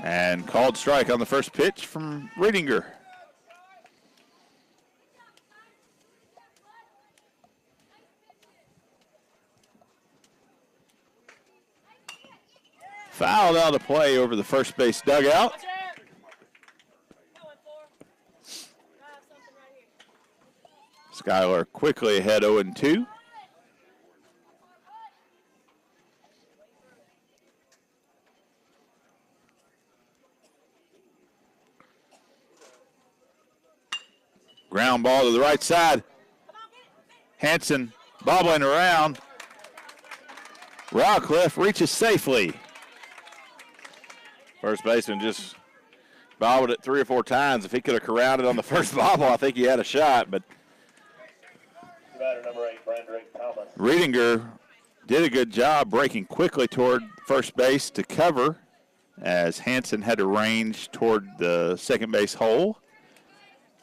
And called strike on the first pitch from Riedinger. Fouled out of play over the first base dugout. Skylar quickly ahead 0-2. Ground ball to the right side. Hanson bobbling around. Rowcliffe reaches safely. First baseman just bobbled it 3 or 4 times. If he could have corralled it on the first bobble, I think he had a shot. But Batter number 8, Brandrick Thomas. Riedinger did a good job breaking quickly toward first base to cover as Hanson had to range toward the second base hole.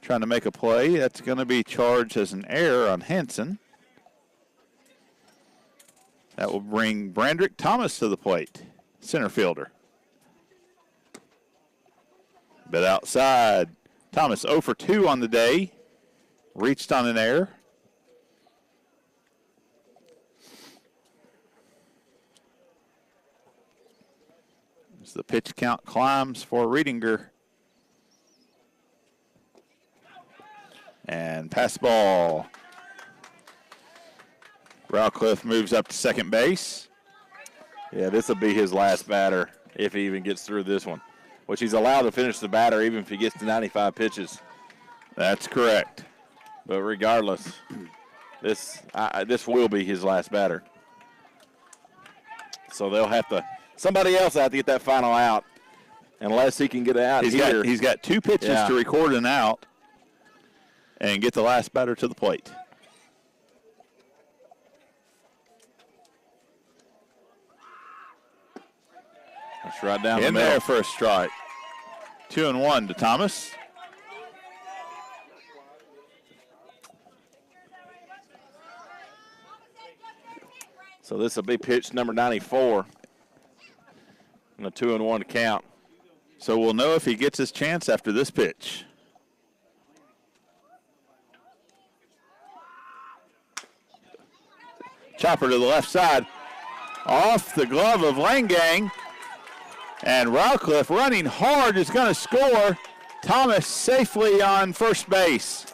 Trying to make a play. That's going to be charged as an error on Hanson. That will bring Brandrick Thomas to the plate, center fielder. But outside, Thomas 0 for 2 on the day. Reached on an error. As the pitch count climbs for Riedinger. And pass ball. Rowcliffe moves up to second base. yeah, this will be his last batter if he even gets through this one, which he's allowed to finish the batter even if he gets to 95 pitches. That's correct. But regardless, this will be his last batter. So they'll have to, somebody else have to get that final out unless he can get out here. He's got 2 pitches Yeah. to record an out and get the last batter to the plate. That's right down the In middle. there for a strike. 2-1 to Thomas. So this will be pitch number 94. And a 2-1 to count. So we'll know if he gets his chance after this pitch. Chopper to the left side. Off the glove of Langang. And Rowcliffe running hard is going to score. Thomas safely on first base.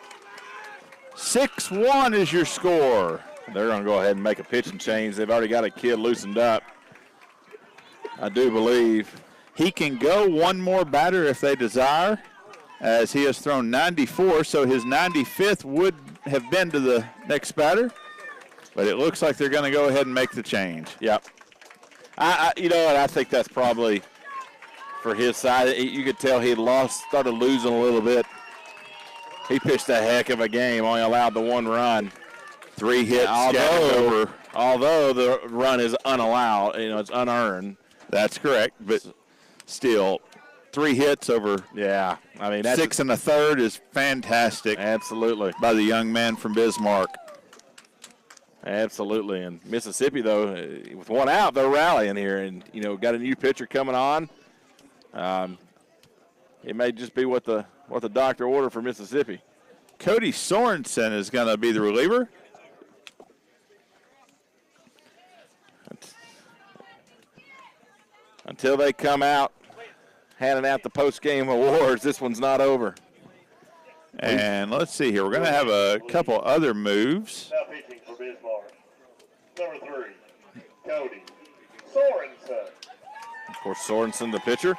6-1 is your score. They're going to go ahead and make a pitching change. They've already got a kid loosened up, I do believe. He can go one more batter if they desire, as he has thrown 94, so his 95th would have been to the next batter. But it looks like they're going to go ahead and make the change. Yep. You know what? I think that's probably for his side. You could tell he started losing a little bit. He pitched a heck of a game, only allowed the 1 run. 3 hits, although the run is unallowed, it's unearned. That's correct, but still, 3 hits over Yeah, I mean, that's 6 1/3 is fantastic absolutely. by the young man from Bismarck. Absolutely. And Mississippi, though, with 1 out, they're rallying here. And, got a new pitcher coming on. It may just be what the doctor ordered for Mississippi. Cody Sorensen is going to be the reliever. Until they come out handing out the post-game awards. This one's not over. And let's see here. We're going to have a couple other moves. Now pitching for Bismarck. Number 3, Cody Sorensen. Of course, Sorensen, the pitcher.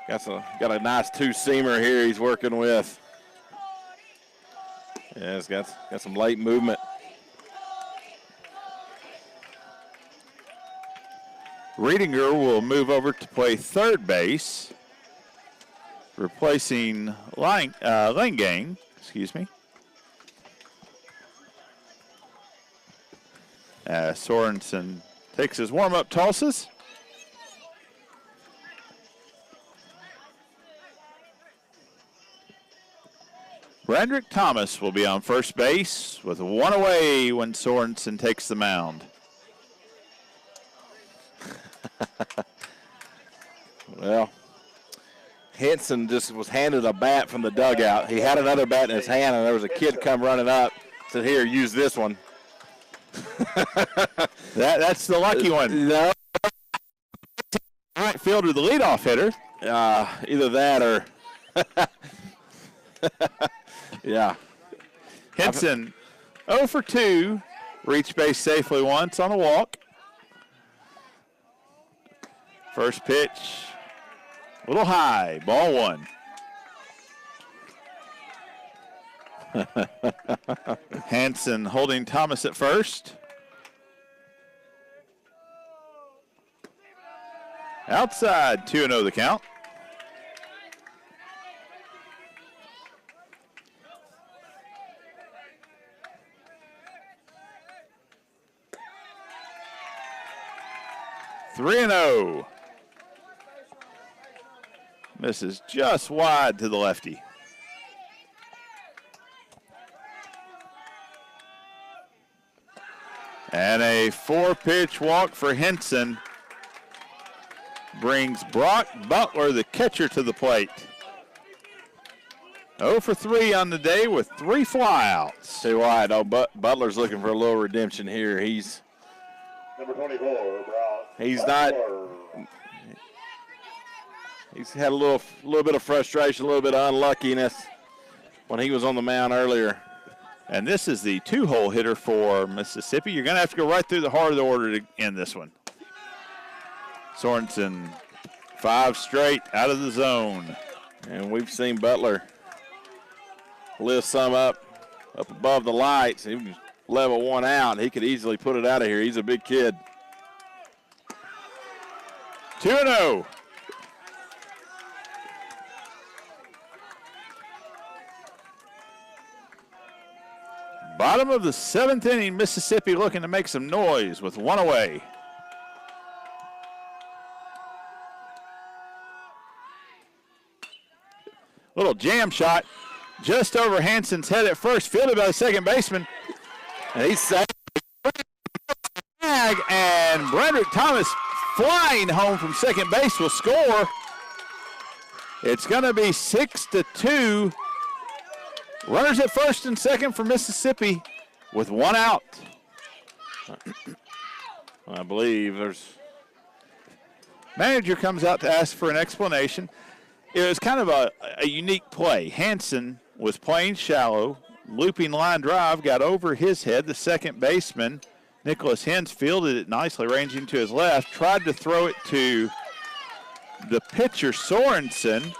Got a nice two-seamer here he's working with. Yeah, it's got some late movement. Riedinger will move over to play third base, replacing Langang, excuse me. Sorensen takes his warm-up tosses. Brandrick Thomas will be on first base with one away when Sorensen takes the mound. Well, Henson just was handed a bat from the dugout. He had another bat in his hand, and there was a kid come running up, said, "Here, use this one." That's the lucky one. No. Right fielder, the leadoff hitter. Either that or yeah. Henson 0 for 2, reached base safely once on a walk. First pitch, a little high, ball 1. Hanson holding Thomas at first. Outside, 2-0 the count. Three and 0. Misses just wide to the lefty. And a 4-pitch walk for Henson brings Brock Butler, the catcher, to the plate. 0 for 3 on the day with 3 flyouts. Too wide. Butler's looking for a little redemption here. He's Number 24, Brock. He's not. He's had a little bit of frustration, a little bit of unluckiness when he was on the mound earlier. And this is the 2-hole hitter for Mississippi. You're going to have to go right through the heart of the order to end this one. Sorensen, 5 straight out of the zone. And we've seen Butler lift some up above the lights. He can level one out. He could easily put it out of here. He's a big kid. 2-0. Bottom of the 7th inning, Mississippi looking to make some noise with 1 away. Little jam shot just over Hanson's head at first, fielded by the second baseman. And he's safe. And Broderick Thomas flying home from second base will score. It's going to be 6-2. Runners at first and second for Mississippi with 1 out. I believe there's... Manager comes out to ask for an explanation. It was kind of a unique play. Hanson was playing shallow, looping line drive, got over his head. The second baseman, Nicholas Hens, fielded it nicely, ranging to his left, tried to throw it to the pitcher, Sorensen,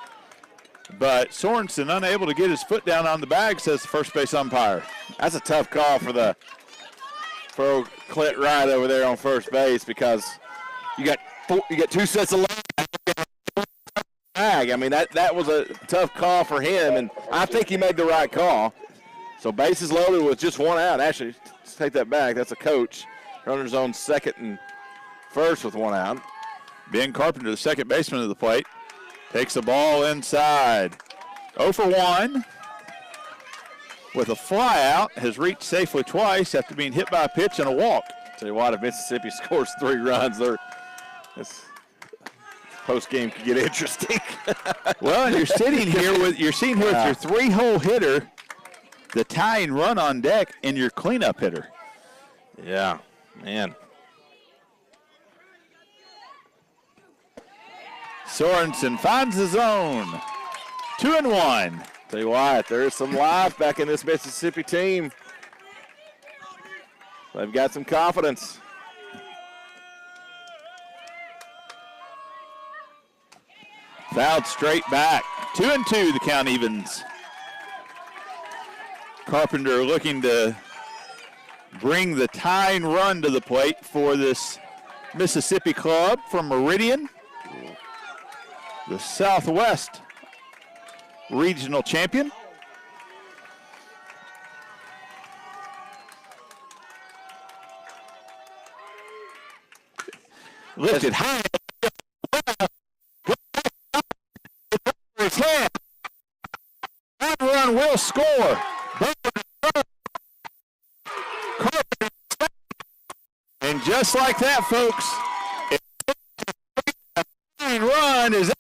but Sorensen unable to get his foot down on the bag, says the first base umpire. That's a tough call for Clint Wright over there on first base, because you got 2 sets of bag. I mean, that was a tough call for him, and I think he made the right call. So bases loaded with just 1 out. Actually, let's take that back. That's a coach. Runners on second and first with 1 out. Ben Carpenter, the second baseman of the plate, takes the ball inside. 0 for 1 with a fly out, has reached safely twice after being hit by a pitch and a walk. Tell you what, if Mississippi scores 3 runs, this post game could get interesting. Well, and you're seeing here with your 3-hole hitter, the tying run on deck, and your cleanup hitter. Yeah, man. Sorensen finds the zone. 2-1. Tell you what, there is some life back in this Mississippi team. They've got some confidence. Fouled straight back. 2-2, the count evens. Carpenter looking to bring the tying run to the plate for this Mississippi club from Meridian, the Southwest regional champion. Lifted high. One run will score. And just like that, folks, run is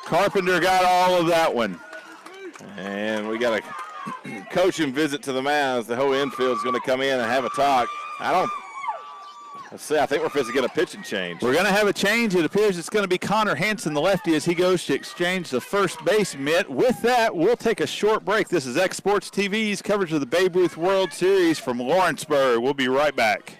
Carpenter got all of that one. And we got a coaching visit to the mound. The whole infield is going to come in and have a talk. I think we're supposed to get a pitching change. We're going to have a change. It appears it's going to be Connor Hansen, the lefty, as he goes to exchange the first base mitt. With that, we'll take a short break. This is X Sports TV's coverage of the Babe Ruth World Series from Lawrenceburg. We'll be right back.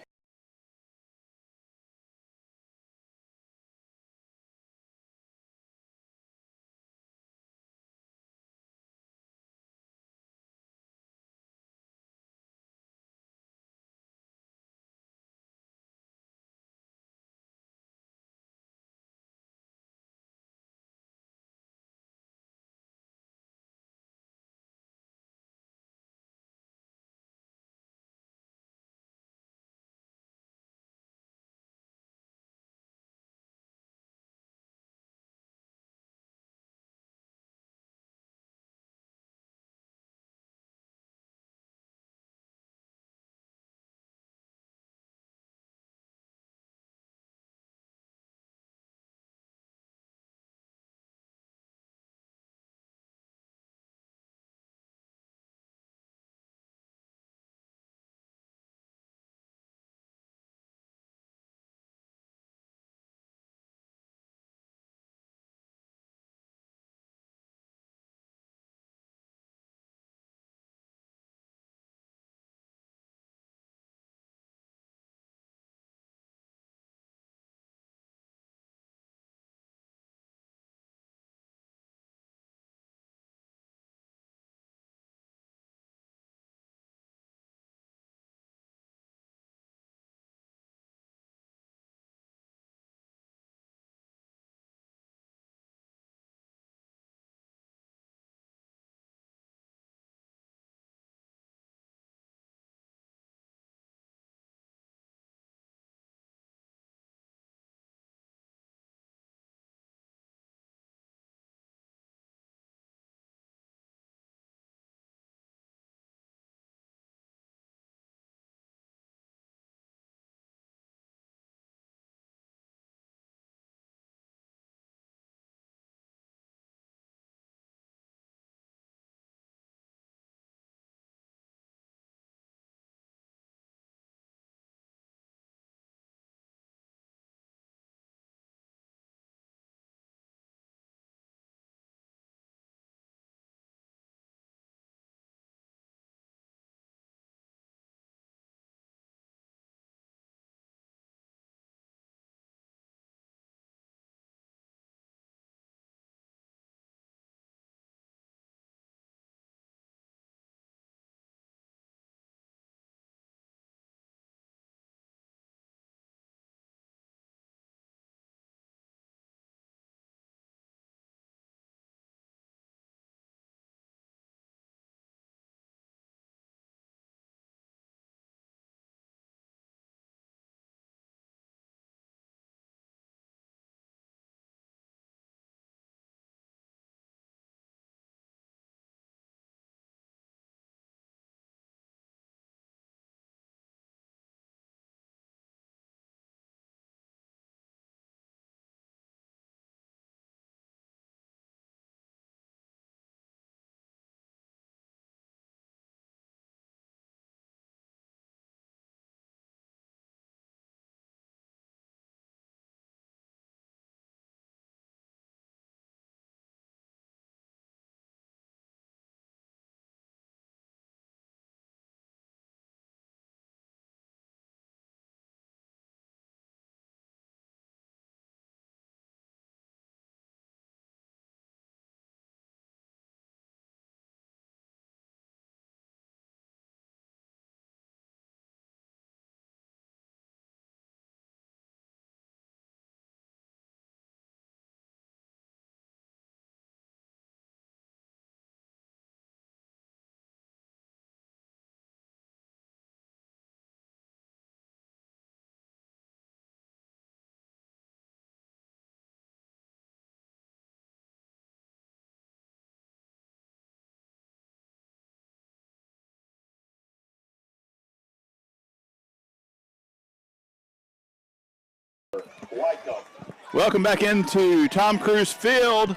Welcome back into Tom Cruise Field.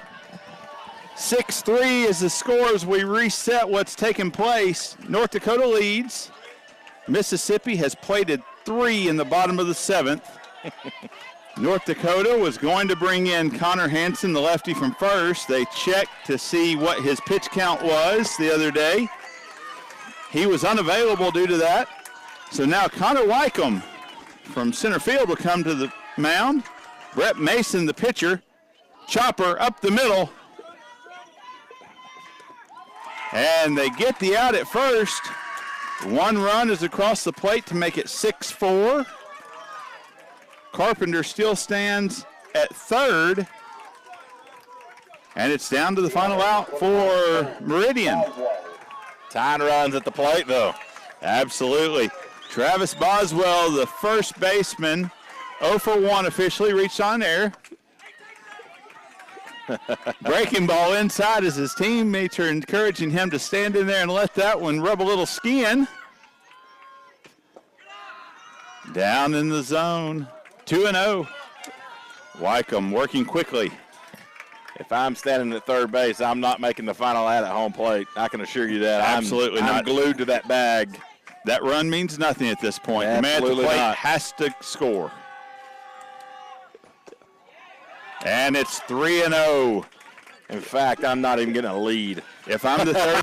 6-3 is the score as we reset what's taking place. North Dakota leads. Mississippi has plated 3 in the bottom of the 7th. North Dakota was going to bring in Connor Hansen, the lefty from first. They checked to see what his pitch count was the other day. He was unavailable due to that. So now Connor Wycombe from center field will come to the mound. Brett Mason, the pitcher. Chopper up the middle. And they get the out at first. 1 run is across the plate to make it 6-4. Carpenter still stands at third. And it's down to the final out for Meridian. Tying runs at the plate, though. Absolutely. Travis Boswell, the first baseman, 0 for 1 officially, reached on air. Breaking ball inside as his teammates are encouraging him to stand in there and let that one rub a little skin. Down in the zone, 2-0. Wycombe working quickly. If I'm standing at third base, I'm not making the final out at home plate. I can assure you that. Absolutely I'm not. Glued to that bag. That run means nothing at this point. The man at the Absolutely plate not. has to score. And it's 3-0. In fact, I'm not even getting a lead. If I'm the third,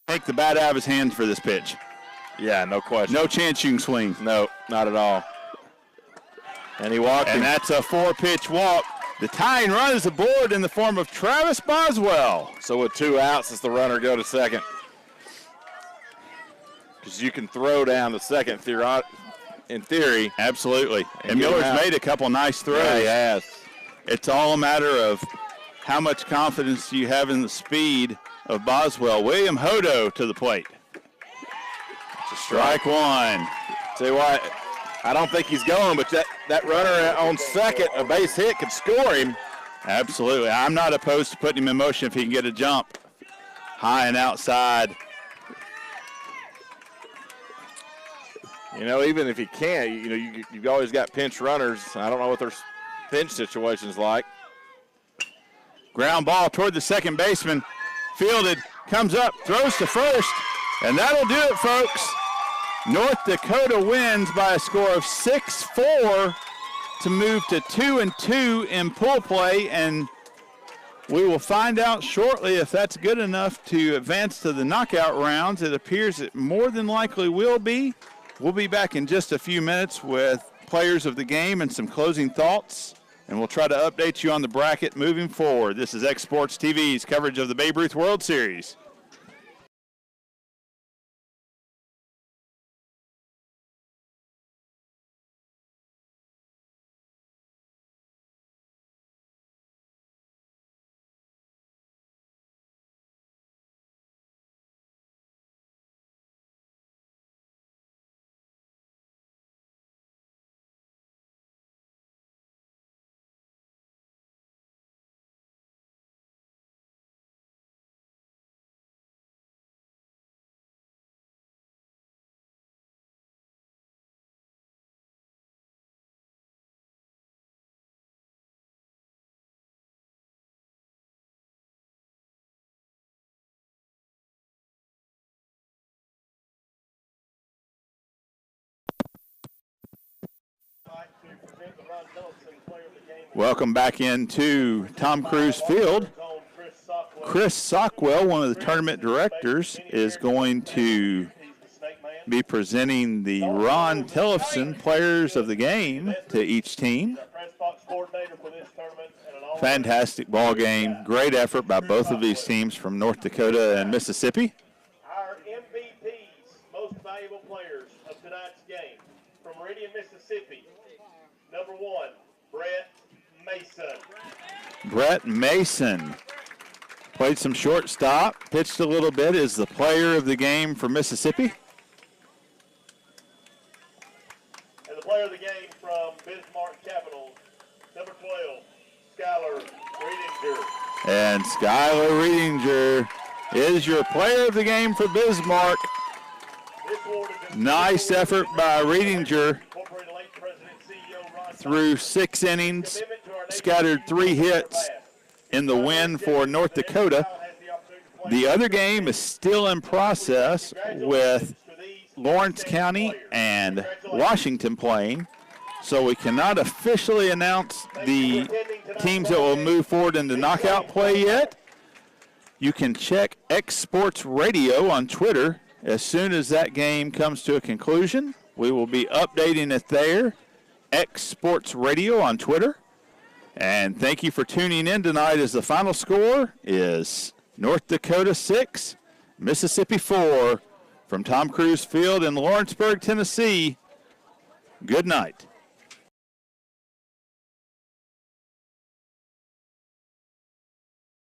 take the bat out of his hands for this pitch. Yeah, no question. No chance you can swing. No, not at all. And he walked. And that's a 4-pitch walk. The tying run is aboard in the form of Travis Boswell. So with 2 outs, does the runner go to second? Because you can throw down the second in theory. Absolutely. And get him Miller's out. made a couple nice throws. Yeah, he has. It's all a matter of how much confidence you have in the speed of Boswell. William Hodo to the plate. It's a Strike 1. Tell you what, I don't think he's going, but that runner on second, a base hit, could score him. Absolutely. I'm not opposed to putting him in motion if he can get a jump. High and outside. You know, even if he can't, you've always got pinch runners. I don't know what their pinch situation's like. Ground ball toward the second baseman. Fielded, comes up, throws to first, and that'll do it, folks. North Dakota wins by a score of 6-4 to move to 2-2 in pool play, and we will find out shortly if that's good enough to advance to the knockout rounds. It appears it more than likely will be. We'll be back in just a few minutes with players of the game and some closing thoughts, and we'll try to update you on the bracket moving forward. This is X Sports TV's coverage of the Babe Ruth World Series. Welcome back into Tom Cruise Field. Chris Sockwell, one of the tournament directors, is going to be presenting the Ron Tellefson Players of the Game to each team. Fantastic ball game. Great effort by both of these teams from North Dakota and Mississippi. Our MVPs, most valuable players of tonight's game, from Meridian, Mississippi. Number 1, Brett Mason. Brett Mason played some shortstop, pitched a little bit, is the player of the game for Mississippi. And the player of the game from Bismarck Capitals, number 12, Skylar Reedinger. And Skylar Reedinger is your player of the game for Bismarck. This award is Nice effort by Reedinger. Incorporated late President CEO Ron through 6 innings, scattered 3 hits in the win for North Dakota. The other game is still in process with Lawrence County and Washington playing, so we cannot officially announce the teams that will move forward into knockout play yet. You can check X Sports Radio on Twitter as soon as that game comes to a conclusion. We will be updating it there, X Sports Radio on Twitter. And thank you for tuning in tonight as the final score is North Dakota 6, Mississippi 4 from Tom Cruise Field in Lawrenceburg, Tennessee. Good night.